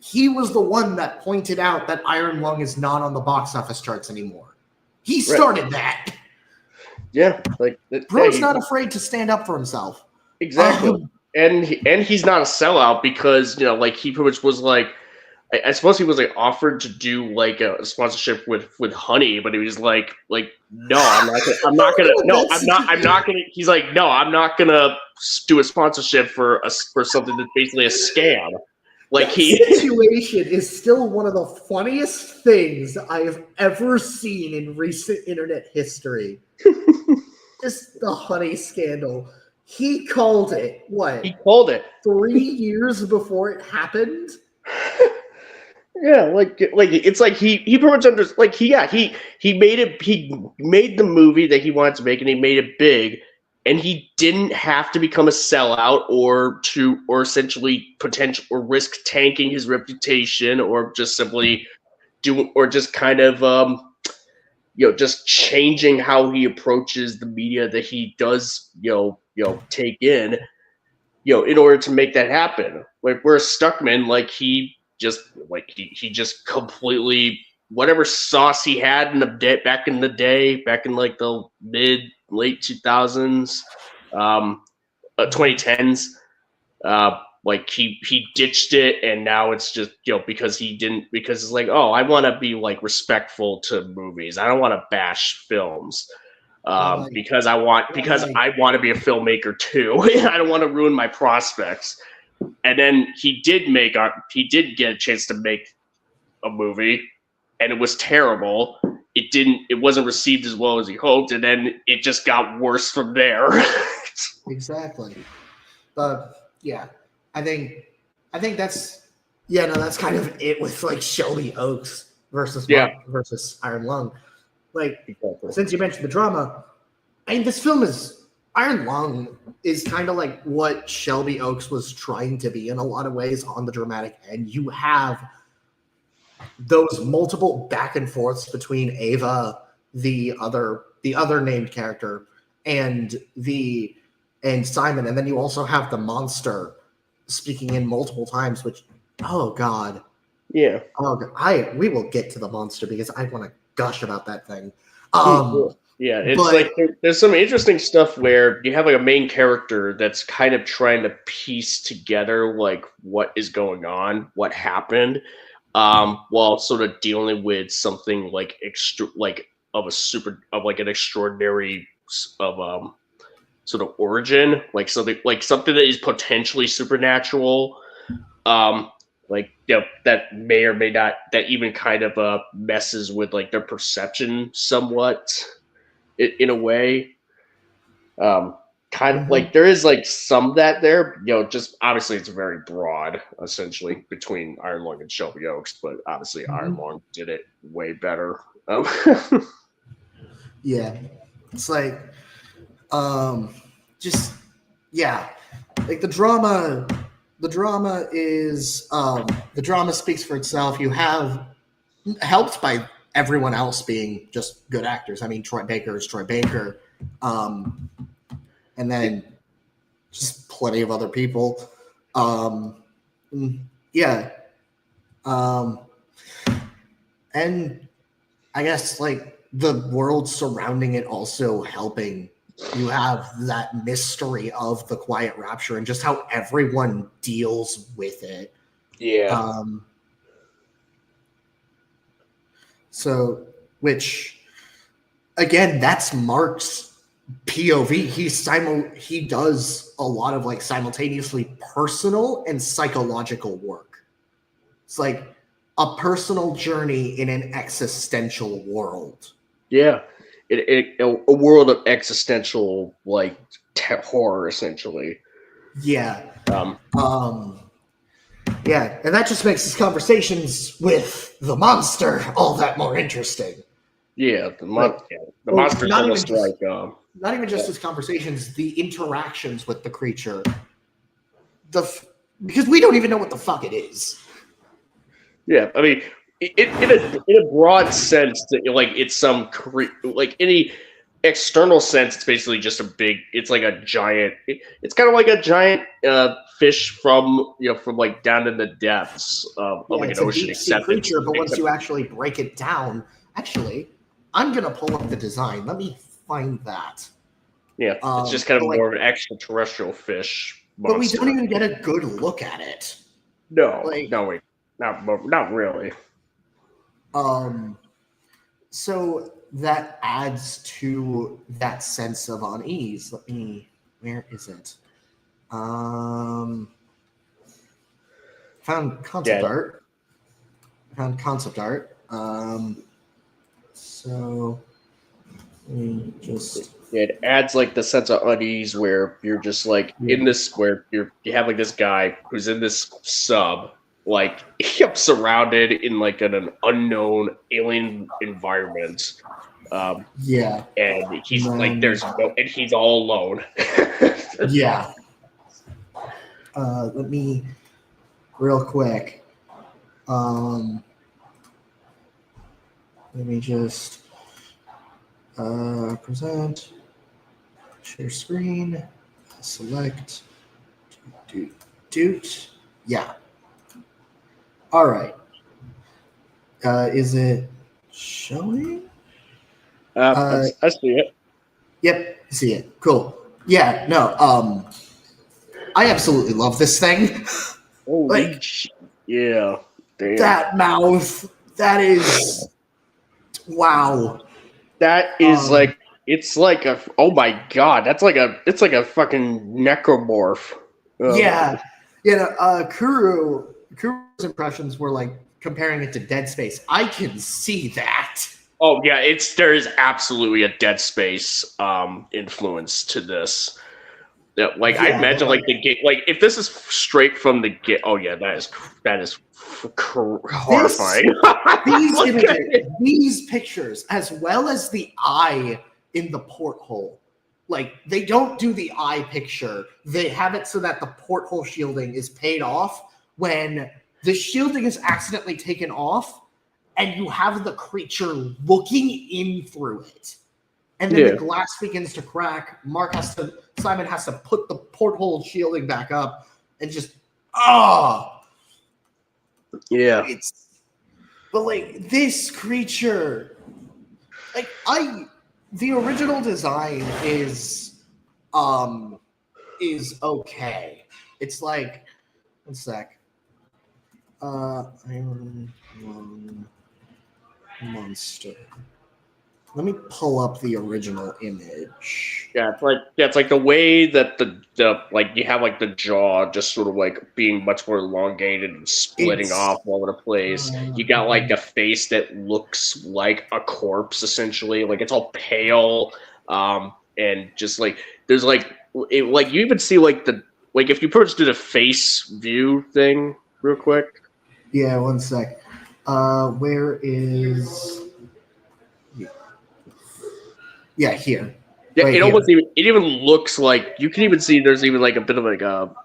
He was the one that pointed out that Iron Lung is not on the box office charts anymore. He started that. Yeah, Bro's not afraid to stand up for himself. Exactly. And he's not a sellout because, you know, like he pretty much was like, I suppose he was like offered to do like a sponsorship with Honey, but he was like no, I'm not gonna. He's like, no, I'm not gonna do a sponsorship for something that's basically a scam. Like that situation is still one of the funniest things I have ever seen in recent internet history. Just the Honey scandal. He called it. What? He called it 3 years before it happened. Yeah, like it's like he pretty much he made it. He made the movie that he wanted to make, and he made it big. And he didn't have to become a sellout or essentially risk tanking his reputation or just simply just kind of just changing how he approaches the media that he does take in in order to make that happen. Like whereas Stuckman, like he just completely whatever sauce he had in back in like the late 2000s, 2010s, like he ditched it, and now it's just because it's like, oh, I want to be like respectful to movies, I don't want to bash films, because I want to be a filmmaker too. I don't want to ruin my prospects. And then he did get a chance to make a movie, and it was terrible. It wasn't received as well as he hoped, and then it just got worse from there. Exactly. Yeah, I think that's that's kind of it with like Shelby Oaks versus Iron Lung. Like, exactly. Since you mentioned the drama, I mean, this film is Iron Lung is kind of like what Shelby Oaks was trying to be in a lot of ways on the dramatic end. You have those multiple back and forths between Ava, the other named character, and Simon, and then you also have the monster speaking in multiple times. Which, oh god, yeah, we will get to the monster because I want to gush about that thing. Yeah, it's there's some interesting stuff where you have like a main character that's kind of trying to piece together like what is going on, what happened, while sort of dealing with something like an extraordinary sort of origin, like something that is potentially supernatural, that may or may not, that even kind of messes with like their perception somewhat. In a way, kind of like there is like some that there, just obviously it's very broad, essentially between Iron Lung and Shelby Oaks, but obviously Iron Lung did it way better. Yeah, it's like, like the drama speaks for itself. You have helped by everyone else being just good actors. I mean, Troy Baker is Troy Baker, and then just plenty of other people. Yeah. And I guess like the world surrounding it also helping. You have that mystery of the Quiet Rapture and just how everyone deals with it. Yeah. So, which again, that's Mark's POV. He does a lot of like simultaneously personal and psychological work. It's like a personal journey in an existential world. Yeah. A world of existential like horror, essentially. Yeah. Yeah, and that just makes his conversations with the monster all that more interesting. Yeah, the monster's almost like not even just his conversations, the interactions with the creature. Because we don't even know what the fuck it is. Yeah, I mean, in a broad sense, that like it's some like any external sense, it's basically just a big. It's like a giant. It's kind of like a giant fish from from like down in the depths of like an ocean. It's a deep sea creature, but once you actually break it down, actually, I'm gonna pull up the design. Let me find that. Yeah, it's just kind of more of an extraterrestrial fish monster. But we don't even get a good look at it. No, not really. So that adds to that sense of unease. Where is it? Found concept art. Found concept art. So let me just. It adds like the sense of unease where you're just like in this where you have like this guy who's in this sub, like surrounded in like an unknown alien environment. And he's like and he's all alone. Yeah. Let me real quick. Let me just present, share screen, select, doot. Yeah. All right. Is it showing? I see it. Yep, see it. Cool. Yeah, no, I absolutely love this thing. Like, yeah. Damn. That mouth, that is wow. That is like it's like a oh my god, it's like a fucking necromorph. Kuru's impressions were like comparing it to Dead Space. I can see that. Oh yeah, there is absolutely a Dead Space influence to this. Yeah, like I imagine like the game, like if this is straight from the game. Oh yeah, that is horrifying. These pictures, as well as the eye in the porthole, like they don't do the eye picture. They have it so that the porthole shielding is paid off when the shielding is accidentally taken off, and you have the creature looking in through it. And then the glass begins to crack. Simon has to put the porthole shielding back up and just yeah. But like this creature, like the original design is okay. It's like one sec. Iron Lung Monster. Let me pull up the original image. Yeah, it's like the way that the like you have like the jaw just sort of like being much more elongated and splitting off all over the place. You got like a face that looks like a corpse essentially, like it's all pale, and just like there's like you even see like if you first do the face view thing real quick. Yeah, one sec. Where is? Yeah, here. Yeah, right it even looks like you can even see there's even like a bit of like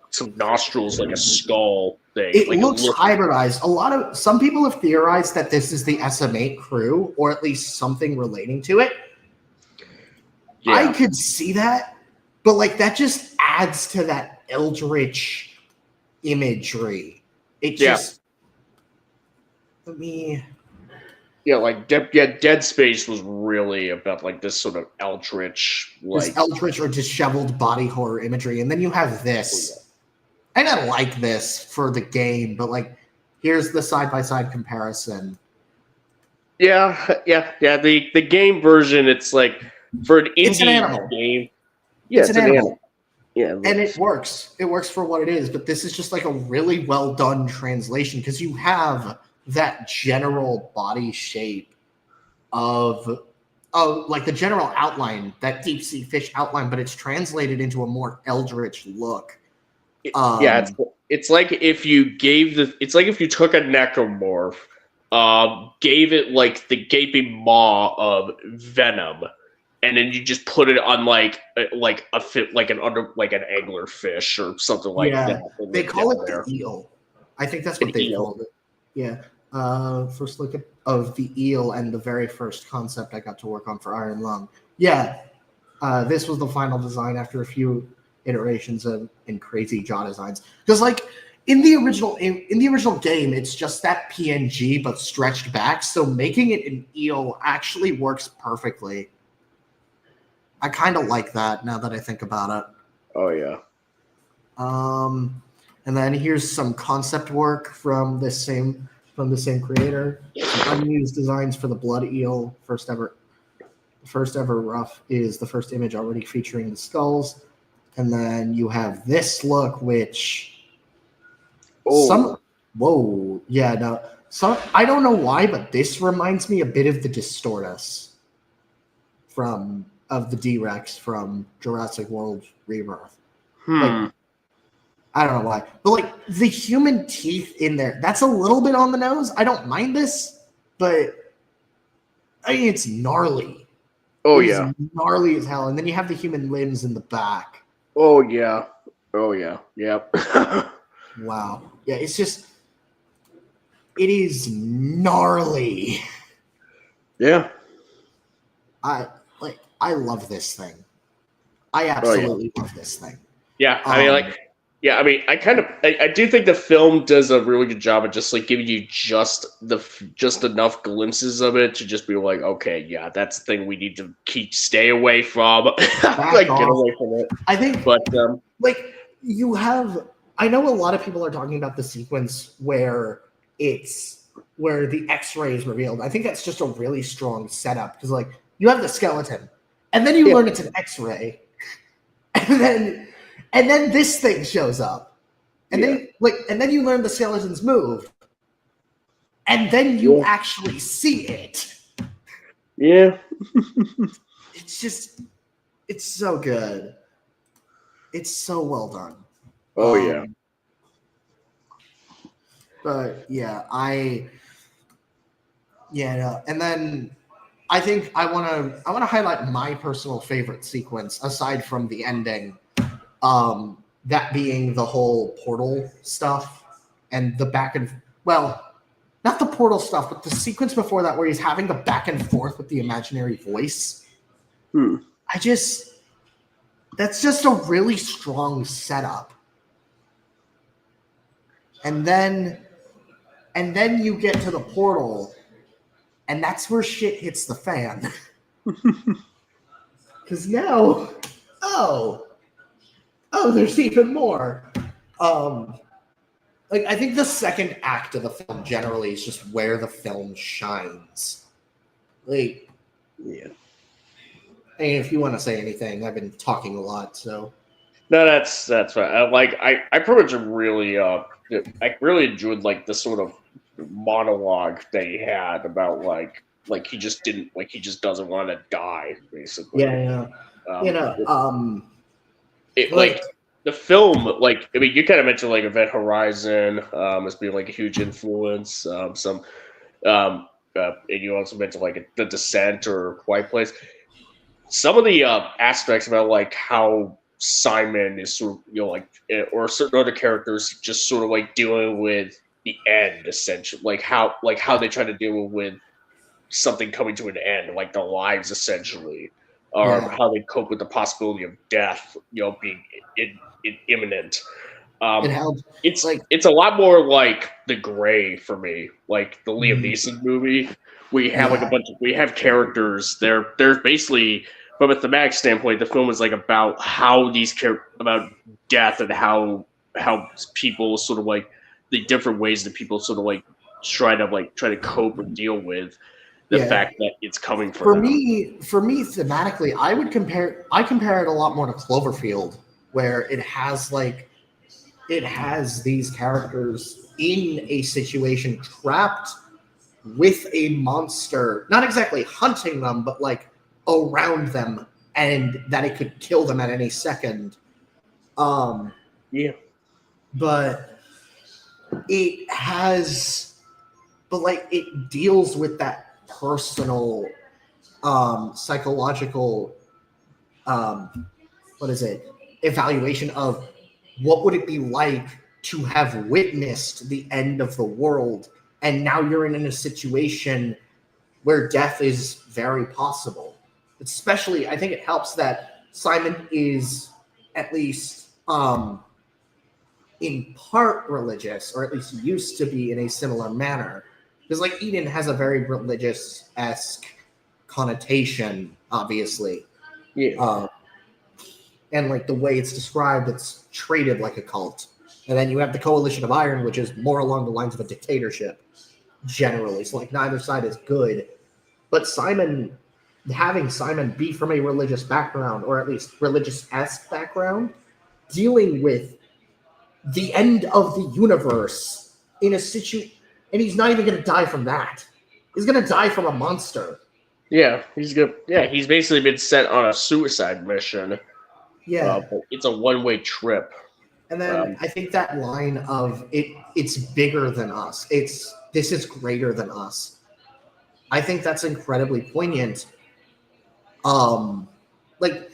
some nostrils, like a skull thing. It Like it looks looks. hybridized. Some people have theorized that this is the SM8 crew, or at least something relating to it. Yeah. I could see that, but like that just adds to that eldritch imagery. It just let me. Yeah, like Dead Space was really about like this sort of eldritch, like This eldritch or disheveled body horror imagery, and then you have this. I don't like this for the game, but like, here's the side by side comparison. Yeah. The game version, it's like for an It's an indie animal. game. Yeah, It's an animal. Yeah, And it works. It works for what it is, but this is just like a really well done translation because you have that general body shape of like the general outline, that deep sea fish outline, but it's translated into a more eldritch look. It's like if you took a necromorph, gave it like the gaping maw of venom, and then you just put it on like a fit like an angler fish or something like that. They call it the eel. I think that's what they called it. Yeah. First look of the eel and the very first concept I got to work on for Iron Lung. Yeah. This was the final design after a few iterations and crazy jaw designs. Because like in the original game, it's just that PNG but stretched back. So making it an eel actually works perfectly. I kind of like that now that I think about it. Oh yeah. And then here's some concept work from the same creator. Some unused designs for the blood eel. First ever rough is the first image already featuring the skulls. And then you have this look, which I don't know why, but this reminds me a bit of the Distortus of the D-Rex from Jurassic World Rebirth. Like, I don't know why, but like the human teeth in there, that's a little bit on the nose. I don't mind this, but I mean, it's gnarly. Oh it yeah, gnarly as hell. And then you have the human limbs in the back. Oh yeah, yep. Wow. Yeah, it is gnarly. Yeah. I love this thing. I absolutely love this thing. Yeah, I do think the film does a really good job of just like giving you just enough glimpses of it to just be like, okay, yeah, that's the thing we need to stay away from, like get away from it. I think, but like you have, I know a lot of people are talking about the sequence where the X-ray is revealed. I think that's just a really strong setup because like you have the skeleton, and then you learn it's an X-ray, and then this thing shows up, and then you learn the skeletons move, and then you actually see it. Yeah. It's so good. It's so well done. Oh yeah. But yeah, and then I think I want to highlight my personal favorite sequence aside from the ending. That being the whole portal stuff and the back and not the portal stuff, but the sequence before that where he's having the back and forth with the imaginary voice. That's just a really strong setup. And then you get to the portal, and that's where shit hits the fan. Because now, there's even more. I think the second act of the film generally is just where the film shines. Like, yeah. And if you want to say anything, I've been talking a lot, so. No, that's right. I pretty much really I really enjoyed like the sort of monologue they had about like he just doesn't want to die, basically. Yeah. The film, like, I mean, you kind of mentioned like Event Horizon as being like a huge influence. And you also mentioned like The Descent or Quiet Place. some of the aspects about like how Simon is sort of or certain other characters just sort of like dealing with the end essentially, like how they try to deal with something coming to an end, like their lives essentially, or Yeah, how they cope with the possibility of death, being imminent. it Um, helps. it's Like, it's a lot more like The Gray for me, like the Liam mm, Neeson movie. We have like yeah, we have characters. They're basically from a thematic standpoint, the film is like about how about death and how people sort of like the different ways that people sort of like try to cope or deal with the yeah. fact that it's coming for For them. me, thematically, I compare it a lot more to Cloverfield, where it has these characters in a situation trapped with a monster, not exactly hunting them, but like around them, and that it could kill them at any second. Um, Yeah, but it has, but like it deals with that personal, psychological, um, what is it? Evaluation of what would it be like to have witnessed the end of the world, and now you're in a situation where death is very possible. Especially, I think it helps that Simon is at least in part religious, or at least used to be in a similar manner. Because like Eden has a very religious-esque connotation, obviously. yeah, Um, and like the way it's described, it's treated like a cult. And then you have the Coalition of Iron, which is more along the lines of a dictatorship, generally. So like neither side is good. But having Simon be from a religious background, or at least religious-esque background, dealing with the end of the universe in a situation, and he's not even going to die from that. He's going to die from a monster. yeah. He's good. Yeah, he's basically been sent on a suicide mission. Yeah. But it's a one-way trip. And then Um, I think that line of it's bigger than us. This is greater than us. I think that's incredibly poignant. Um like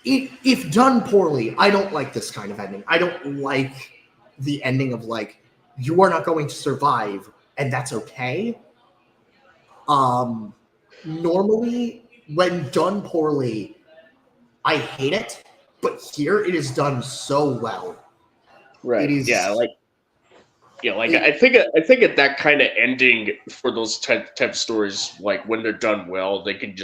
if done poorly, I don't like this kind of ending. I don't like the ending of like you are not going to survive and that's okay. Um Normally when done poorly, I hate it, but here it is done so well. It right. Yeah. is Like it I think at that kind of ending for those type of stories, like when they're done well, they can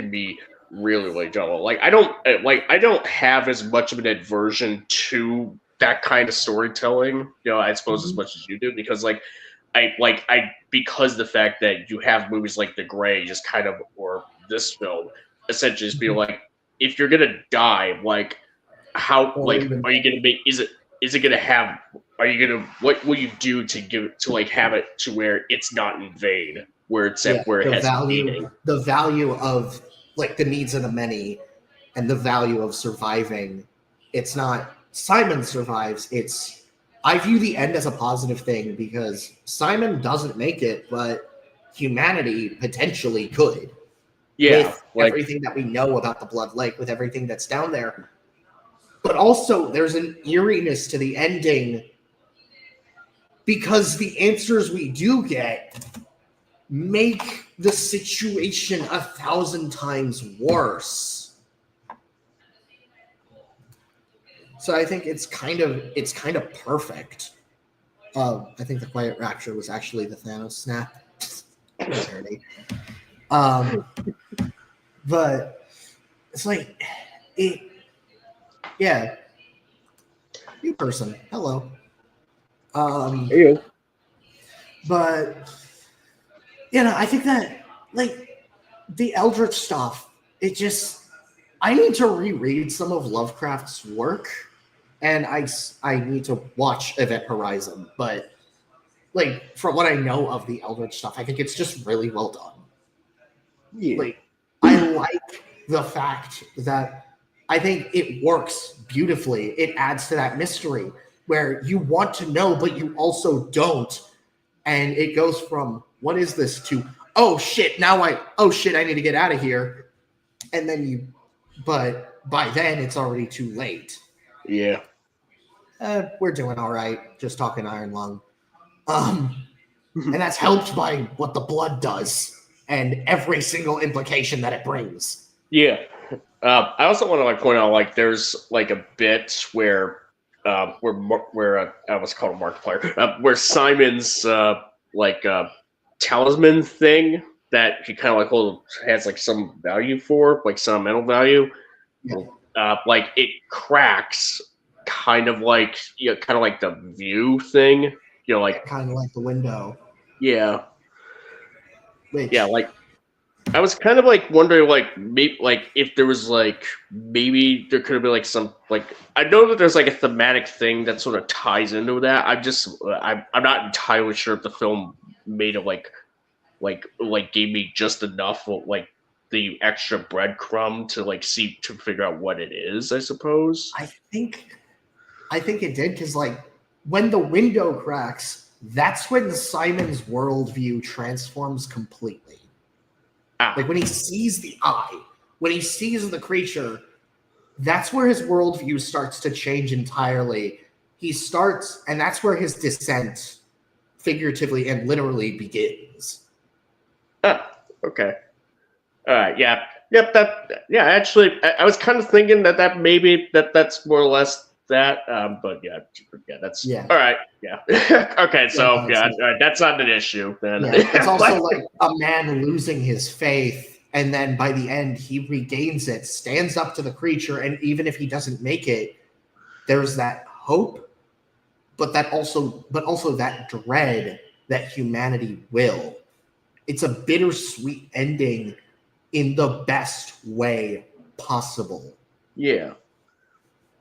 be really done well. Like I don't have as much of an aversion to that kind of storytelling. I suppose as much as you do because I because the fact that you have movies like The Gray, just kind of or this film, essentially just be like, if you're gonna die, like how or like even are you gonna make is it gonna have are you gonna what will you do to give to like have it to where it's not in vain, where it's yeah, at where it has meaning. the value of like the needs of the many and the value of surviving. It's not Simon survives, it's I view the end as a positive thing because Simon doesn't make it, but humanity potentially could, Yeah, with like everything that we know about the Blood Lake, with everything that's down there. But also there's an eeriness to the ending because the answers we do get make the situation 1,000 times worse. So I think it's kind of perfect. I think the Quiet Rapture was actually the Thanos snap. Charity. Um, but it's like it. Yeah, new person. Hello. Um, you know, but I think that like the Eldritch stuff, it just I need to reread some of Lovecraft's work, and I need to watch Event Horizon. But like from what I know of the Eldritch stuff, I think it's just really well done. yeah, Like I like the fact that I think it works beautifully. It adds to that mystery where you want to know, but you also don't, and it goes from what is this to oh shit I need to get out of here. and then but by then it's already too late. Yeah. We're doing all right. Just talking Iron Lung. And that's helped by what the blood does and every single implication that it brings. Yeah. I also want to like point out like there's like a bit where I was called Markiplier, where Simon's talisman thing that he kind of like has like some value for, like some mental value. Yeah. Like it cracks, kind of like the view thing. Like kind of like the window. Yeah. Which, Yeah, like I was kind of like wondering, like maybe, like if there was like maybe there could have been like some like I know that there's like a thematic thing that sort of ties into that. I'm not entirely sure if the film made it like gave me just enough of, like the extra breadcrumb to like see to figure out what it is. I suppose. I think it did because like when the window cracks, that's when Simon's worldview transforms completely. Like when he sees the eye, when he sees the creature, that's where his worldview starts to change entirely. And that's where his descent, figuratively and literally, begins. Okay. All right. Yeah. Yep. Actually, I was kind of thinking that maybe that's more or less that. But yeah. That's all right. Yeah. Okay. So all right, that's not an issue then. Yeah, it's also like a man losing his faith, and then by the end he regains it, stands up to the creature, and even if he doesn't make it, there's that hope, but also that dread that humanity will. It's a bittersweet ending in the best way possible. Yeah.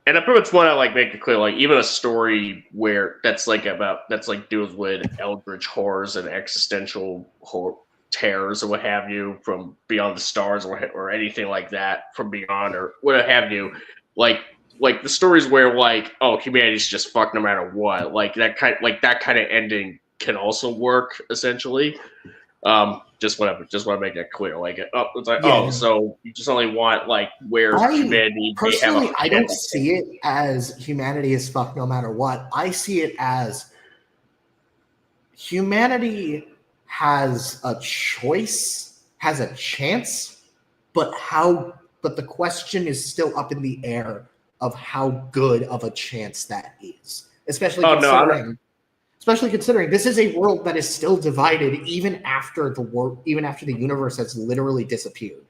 And I pretty much want to like make it clear, like even a story where that's like deals with eldritch horrors and existential terrors or what have you from beyond the stars or anything like that from beyond or what have you, like the stories where like humanity's just fucked no matter what, like that kind of ending can also work essentially. Just want to make that clear. Like, it's like, so you just only want like where humanity. Personally, I don't see it as humanity is fucked no matter what. I see it as humanity has a choice, has a chance, but the question is still up in the air of how good of a chance that is, especially considering this is a world that is still divided even after the universe has literally disappeared.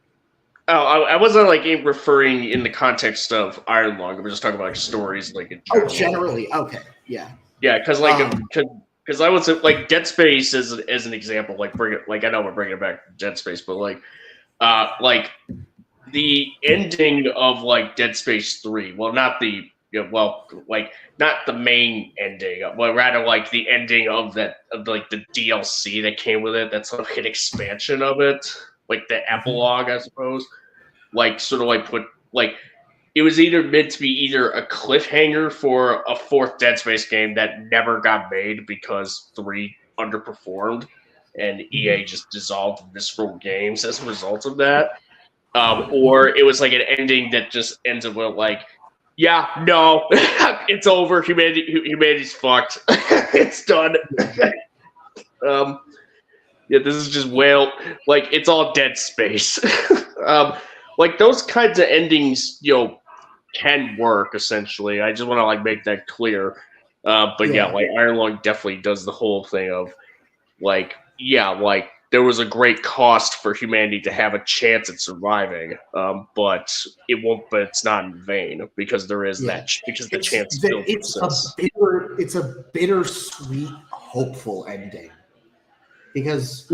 Oh, I wasn't like referring in the context of Iron Lung. We're just talking about like stories, like in general. Oh, generally, okay, yeah, yeah, because because I would say like Dead Space as an example, like I know we're bringing it back to Dead Space, but like the ending of like Dead Space 3. Well, not the not the main ending, but rather like the ending of the DLC that came with it. That's like an expansion of it, like the epilogue, I suppose. Like sort of like put like it was either meant to be either a cliffhanger for a fourth Dead Space game that never got made because 3 underperformed, and EA just dissolved Visceral Games as a result of that. Or it was like an ending that just ends up with like, yeah, no, it's over. Humanity's fucked. It's done. Yeah, this is just like it's all Dead Space. Like those kinds of endings, can work essentially. I just want to like make that clear. But like Iron Lung definitely does the whole thing of like, like there was a great cost for humanity to have a chance at surviving, but it's not in vain because there is because the chance still persists. It's a bittersweet, hopeful ending because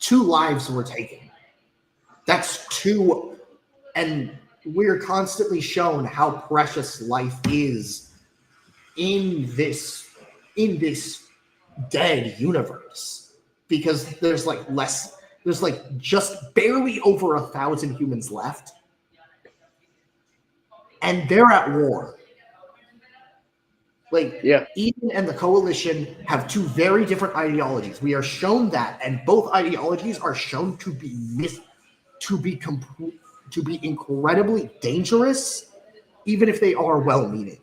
2 lives were taken. That's 2, and we're constantly shown how precious life is in this dead universe because there's just barely over 1,000 humans left, and they're at war. Eden and the Coalition have 2 very different ideologies. We are shown that, and both ideologies are shown to be to be incredibly dangerous, even if they are well-meaning.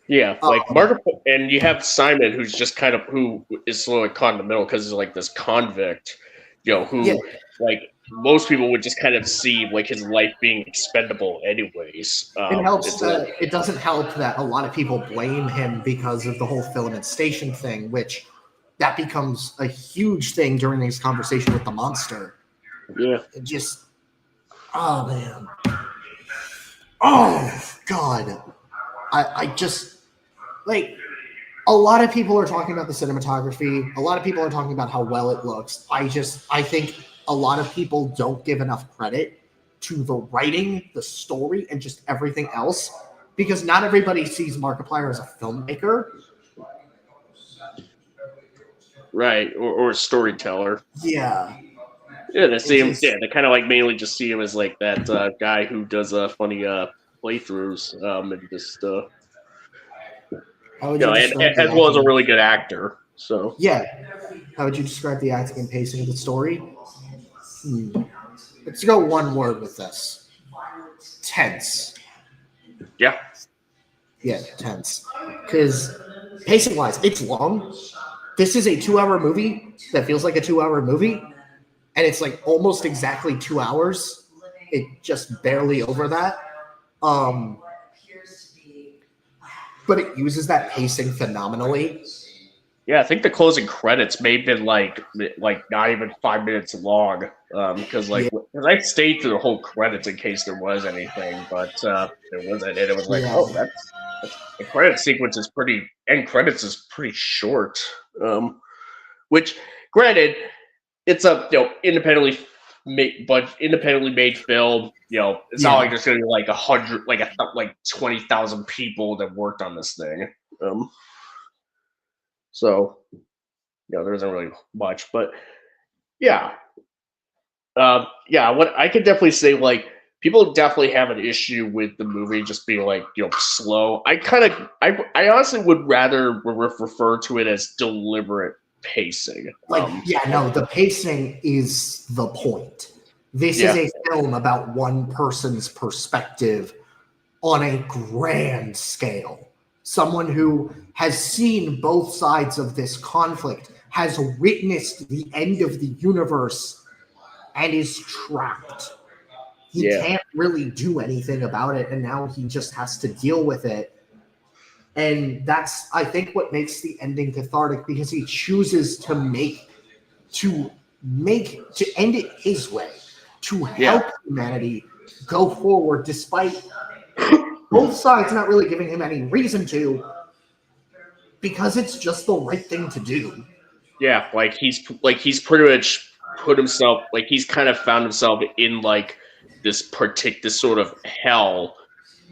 Yeah, like Markiplier, and you have Simon, who's just kind of who is slowly caught in the middle because he's like this convict, who like most people would just kind of see like his life being expendable anyways. It helps that it doesn't help that a lot of people blame him because of the whole filament station thing, which that becomes a huge thing during his conversation with the monster. Yeah, it just, oh man, oh god, I just. Like, a lot of people are talking about the cinematography. A lot of people are talking about how well it looks. I think a lot of people don't give enough credit to the writing, the story, and just everything else, because not everybody sees Markiplier as a filmmaker. Right, or a storyteller. Yeah. Yeah, they see him. Yeah, they kind of like mainly just see him as like that guy who does funny playthroughs and just. And as well as a really good actor. So yeah, how would you describe the acting and pacing of the story? Let's go one word with this: tense. Yeah, tense. Because pacing-wise, it's long. This is a 2-hour movie that feels like a 2-hour movie, and it's like almost exactly 2 hours. It just barely over that. But it uses that pacing phenomenally. Yeah, I think the closing credits may have been like not even 5 minutes long, because because I stayed through the whole credits in case there was anything, but there wasn't. And it was like, oh, that's the credit sequence is end credits is pretty short. Which, granted, it's a independently made film. It's not like there's gonna be like 100, like 20,000 people that worked on this thing. So, there isn't really much, but yeah, what I could definitely say, like, people definitely have an issue with the movie just being like, slow. I honestly would rather refer to it as deliberate pacing. The pacing is the point. This is a film about one person's perspective on a grand scale. Someone who has seen both sides of this conflict, has witnessed the end of the universe, and is trapped. He can't really do anything about it, and now he just has to deal with it. And that's, I think, what makes the ending cathartic, because he chooses to end it his way, to help humanity go forward, despite both sides not really giving him any reason to, because it's just the right thing to do. Yeah, he's pretty much put himself, he's kind of found himself in this sort of hell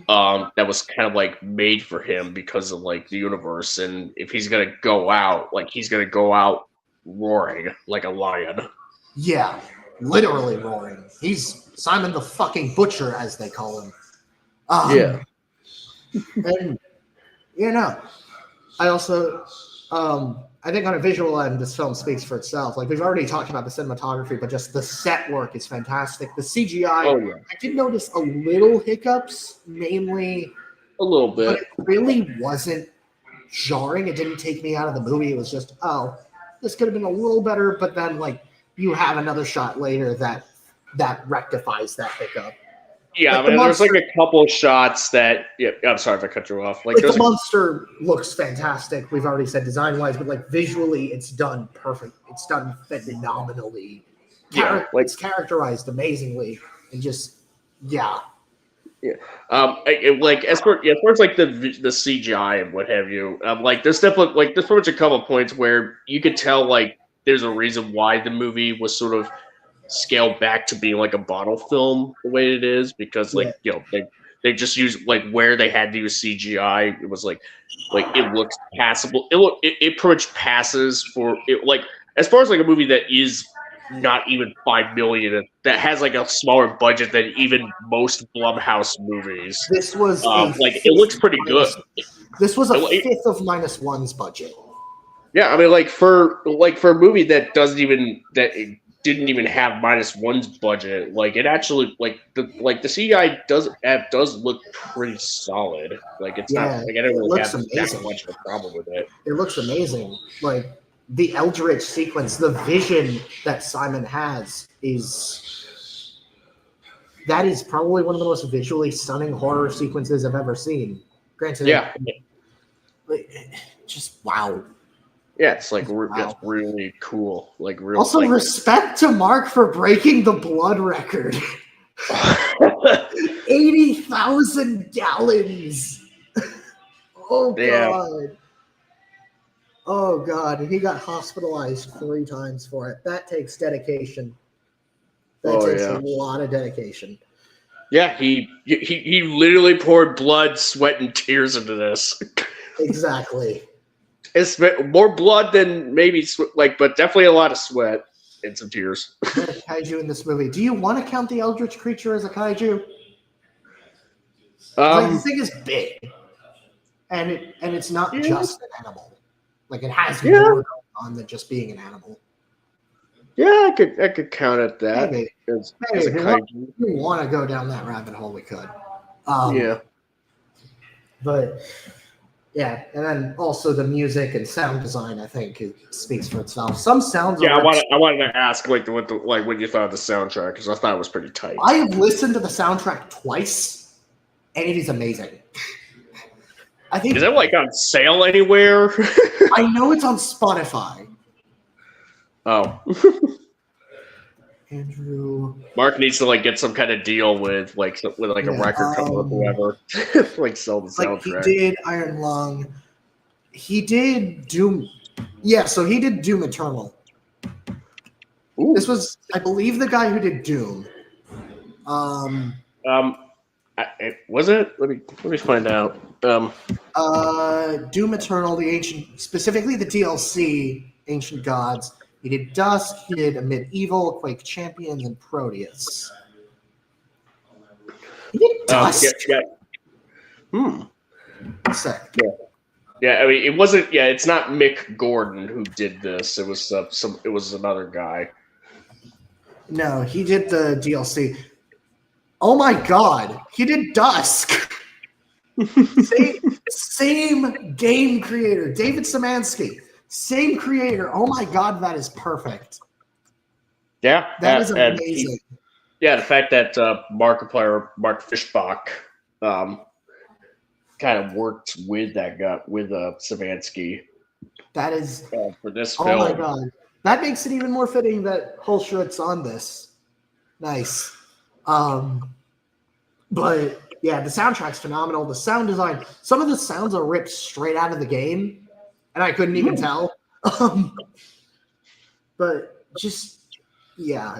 that was kind of made for him because of the universe, and if he's gonna go out, he's gonna go out roaring like a lion. Yeah, literally roaring. He's Simon the fucking Butcher, as they call him. And I also I think on a visual end, this film speaks for itself. We've already talked about the cinematography, but just the set work is fantastic. The CGI, I did notice a little hiccups, mainly a little bit, but it really wasn't jarring. It didn't take me out of the movie. It was just, this could have been a little better, but then you have another shot later that rectifies that hiccup. Yeah, there's a couple of shots that. Yeah, I'm sorry if I cut you off. The monster looks fantastic. We've already said design-wise, but visually, it's done perfect. It's done phenomenally. It's characterized amazingly, and just Yeah. As far as the CGI and what have you, there's definitely there's pretty much a couple of points where you could tell there's a reason why the movie was sort of scaled back to being a bottle film the way it is, because they just use where they had to use CGI. It was it looks passable. It pretty much passes for it. As far as a movie that is not even $5 million, that has a smaller budget than even most Blumhouse movies. This was it looks pretty good. This was a fifth of -1's budget. Yeah, I mean, for a movie that doesn't even didn't even have -1's budget. Like it actually the CGI does look pretty solid. Like it's not Yeah, like I don't it really looks have that amazing. much of a problem with it. It looks amazing. Like the Eldritch sequence, the vision that Simon has that is probably one of the most visually stunning horror sequences I've ever seen. Granted, Yeah. Just wow. Yeah, it's like Wow. that's really cool. Like real. Also, like, respect to Mark for breaking the blood record. 80,000 gallons. Oh Yeah. god. Oh god. He got hospitalized 3 times for it. That takes dedication. That takes a lot of dedication. Yeah, he literally poured blood, sweat, and tears into this. Exactly. It's more blood than maybe but definitely a lot of sweat and some tears. Kaiju in this movie. Do you want to count the Eldritch creature as a kaiju? The thing is big, and it's not just an animal. Like it has more going on than just being an animal. Yeah, I could count at that. Maybe. As a kaiju. If we want to go down that rabbit hole, we could. But yeah, and then also the music and sound design, I think, it speaks for itself. Some sounds. Yeah, I wanted to ask what you thought of the soundtrack because I thought it was pretty tight. I have listened to the soundtrack twice, and it is amazing. I think. Is it like on sale anywhere? I know it's on Spotify. Oh. Andrew. Mark needs to get some kind of deal with a record company or whoever, sell the soundtrack. He did Iron Lung. He did Doom. Yeah, so he did Doom Eternal. Ooh. This was, I believe, the guy who did Doom. Was it? Let me find out. Doom Eternal, specifically the DLC, Ancient Gods. He did Dusk, he did Medieval, Quake Champions, and Proteus. He did Dusk? Sick. Yeah, I mean, it wasn't. Yeah, it's not Mick Gordon who did this. It was it was another guy. No, he did the DLC. Oh my god, he did Dusk. same game creator, David Szymanski. Same creator. Oh my god, that is perfect. Yeah, that is amazing. The fact that Markiplier, Mark Fishbach, kind of worked with that guy, with Szymanski. That is for this film. Oh my god, that makes it even more fitting that Holschrud's on this. Nice. But yeah, the soundtrack's phenomenal. The sound design, some of the sounds are ripped straight out of the game. And I couldn't even tell. But just, yeah,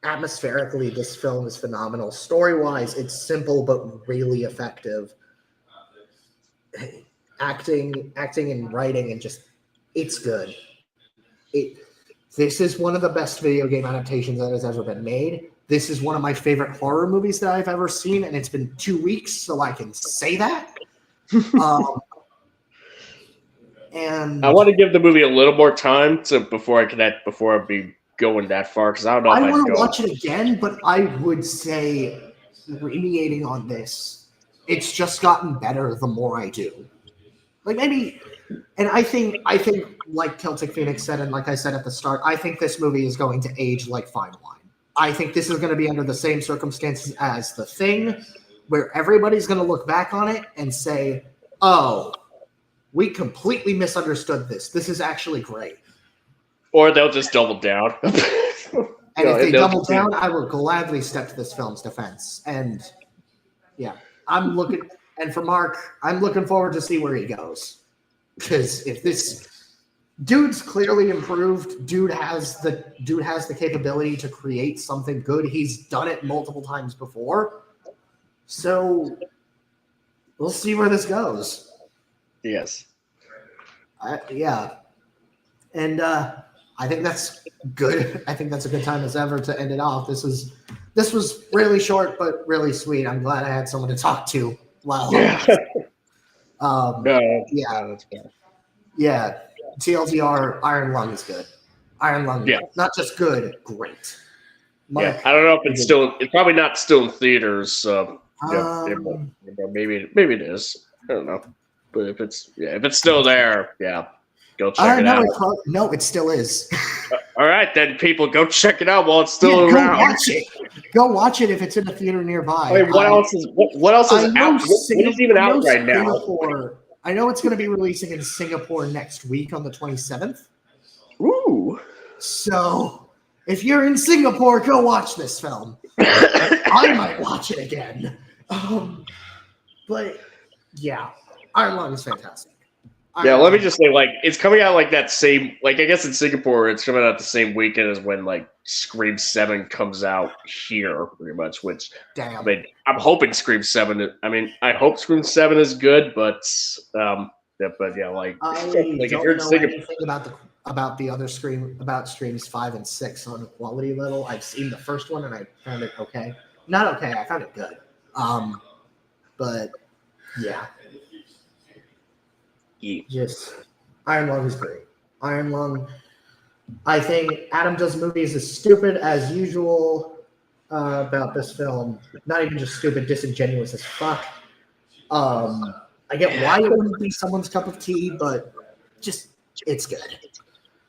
atmospherically, this film is phenomenal. Story-wise, it's simple but really effective. Acting and writing, and just, it's good. This is one of the best video game adaptations that has ever been made. This is one of my favorite horror movies that I've ever seen, and it's been 2 weeks, so I can say that. And I want to give the movie a little more time before I be going that far, because I don't know. I want to watch it again, but I would say, ruminating on this, it's just gotten better the more I do. Like maybe, and I think like Celtic Phoenix said, and like I said at the start, I think this movie is going to age like fine wine. I think this is going to be under the same circumstances as The Thing, where everybody's going to look back on it and say, "Oh, we completely misunderstood this. This is actually great." Or they'll just double down. And if they double down, I will gladly step to this film's defense. And yeah, and for Mark, I'm looking forward to see where he goes. Because if this dude's clearly improved, dude has the capability to create something good. He's done it multiple times before. So we'll see where this goes. Yes. Yeah. And I think that's good. I think that's a good time as ever to end it off. This was really short but really sweet. I'm glad I had someone to talk to. Wow. Yeah. That's bad. Yeah. TLDR, Iron Lung is good. Iron Lung, not just good, great. Mark, I don't know if it's probably not still in theaters. So maybe it is. I don't know, but if it's still there, go check it out. No, it still is. All right, then people go check it out while it's still around. Go watch it if it's in a theater nearby. I mean, what else is out? What is even out right now? I know it's going to be releasing in Singapore next week on the 27th. Ooh. So if you're in Singapore, go watch this film. I might watch it again. But yeah, Iron Lung is fantastic. Let me just say, it's coming out that same, I guess in Singapore, it's coming out the same weekend as when, Scream 7 comes out here, pretty much, which, damn. I mean, I'm hoping Scream 7, I hope Scream 7 is good, but I don't know anything about the other Screams 5 and 6 on a quality level. I've seen the first one, and I found it okay. Not okay, I found it good. But, yeah. Just Iron Lung is great. Iron Lung. I think Adam Does Movies is stupid as usual about this film. Not even just stupid, disingenuous as fuck. I get why it wouldn't be someone's cup of tea, but just it's good.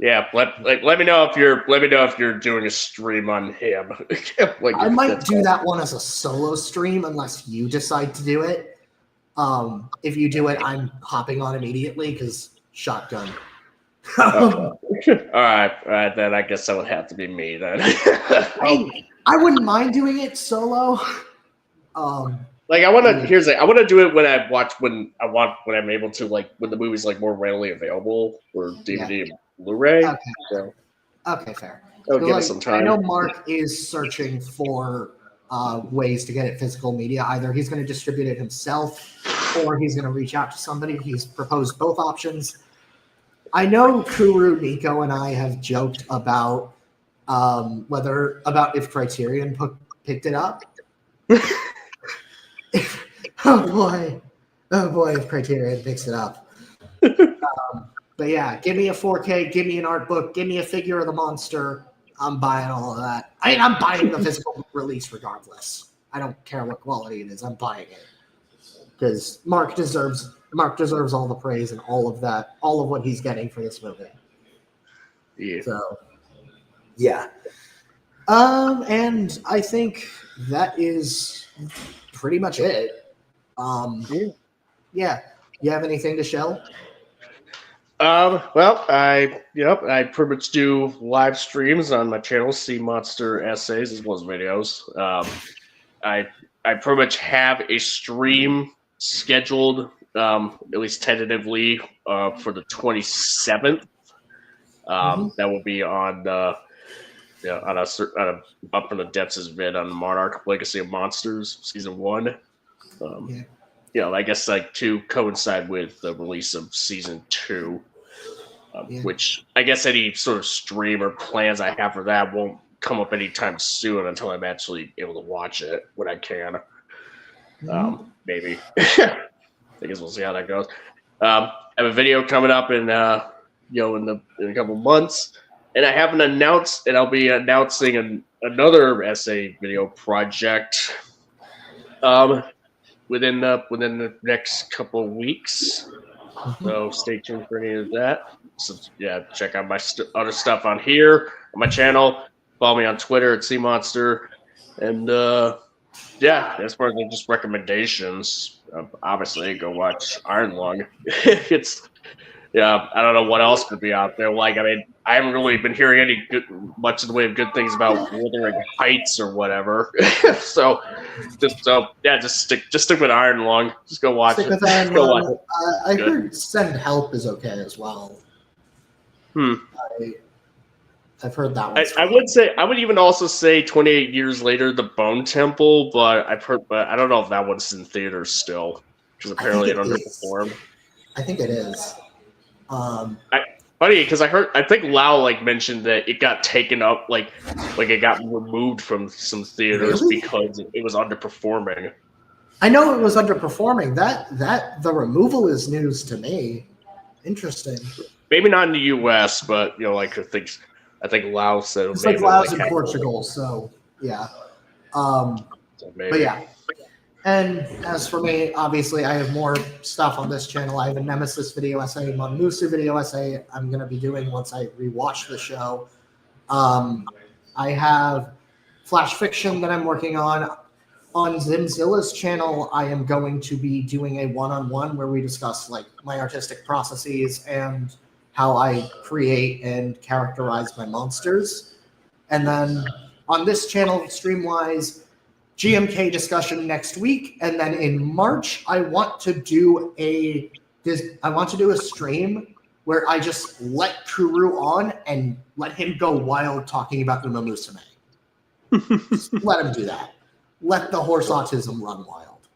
Yeah, let me know if you're doing a stream on him. I might do that one as a solo stream unless you decide to do it. If you do it, I'm hopping on immediately because shotgun. All right, then I guess that would have to be me then. I wouldn't mind doing it solo. I want to do it when I'm able to, when the movie's more readily available for DVD and Blu-ray. Okay, fair. That'll give us some time. I know Mark is searching for ways to get it physical media. Either he's going to distribute it himself or he's going to reach out to somebody. He's proposed both options. I know Kuru, Nico, and I have joked about if Criterion picked it up. Oh boy, if Criterion picks it up. But yeah, give me a 4K, give me an art book, give me a figure of the monster. I'm buying all of that. I'm buying the physical release regardless. I don't care what quality it is. I'm buying it because Mark deserves all the praise and all of that, all of what he's getting for this movie. Yeah. So, yeah. And I think that is pretty much it. Yeah. You have anything to shell? Well, I pretty much do live streams on my channel, Sea Monster Essays, as well as videos. I pretty much have a stream scheduled, at least tentatively, for the 27th. That will be on a Up from the Depths' vid on Monarch Legacy of Monsters Season 1. I guess to coincide with the release of Season 2, which I guess any sort of stream or plans I have for that won't come up anytime soon until I'm actually able to watch it when I can. Maybe. I guess we'll see how that goes. I have a video coming up in a couple months, and I haven't announced, and I'll be announcing another essay video project within the next couple of weeks. So stay tuned for any of that. So check out my other stuff on here on my channel. Follow me on Twitter at CMonster, and as far as just recommendations, obviously go watch Iron Lung. I don't know what else could be out there. I haven't really been hearing much in the way of good things about Wuthering Heights or whatever. so stick with Iron Lung. Just go watch it. Go watch it. I heard Send Help is okay as well. I've heard that one. I would even also say 28 Years Later, The Bone Temple, but I don't know if that one's in theaters still because apparently it underperformed. I think it is. Funny because I think Lau mentioned that it got taken up, it got removed from some theaters because it was underperforming. I know it was underperforming. That the removal is news to me. Interesting. Maybe not in the U.S., but I I think Laos said It's maybe like Laos like and Portugal, so yeah. maybe. But yeah. And as for me, obviously, I have more stuff on this channel. I have a Nemesis video essay, a Monmusu video essay I'm going to be doing once I rewatch the show. I have Flash Fiction that I'm working on. On Zimzilla's channel, I am going to be doing a one-on-one where we discuss like my artistic processes and how I create and characterize my monsters. And then on this channel, Streamwise, GMK discussion next week, and then in March I want to do a stream where I just let Kuru on and let him go wild talking about Uma Musume. Let him do that. Let the horse autism run wild.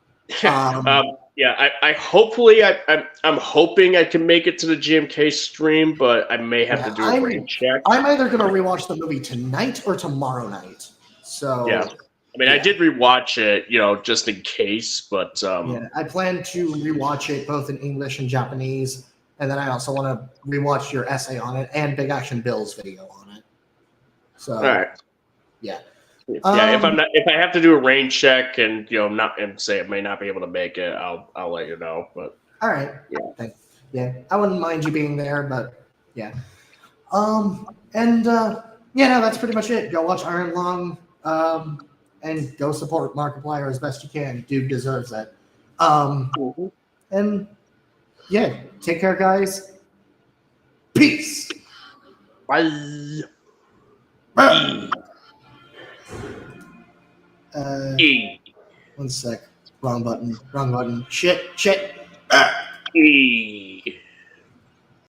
Yeah, I hopefully I'm hoping I can make it to the GMK stream, but I may have to do a rain check. I'm either gonna rewatch the movie tonight or tomorrow night. So yeah. I mean, I did rewatch it, just in case, but I plan to rewatch it both in English and Japanese, and then I also want to rewatch your essay on it and Big Action Bill's video on it. So, all right, yeah, if I have to do a rain check and say I may not be able to make it, I'll let you know. But all right, I wouldn't mind you being there, but yeah, that's pretty much it. Go watch Iron Lung. And go support Markiplier as best you can. Dude deserves it. And yeah, take care, guys. Peace. bye. One sec. Wrong button. Shit. E.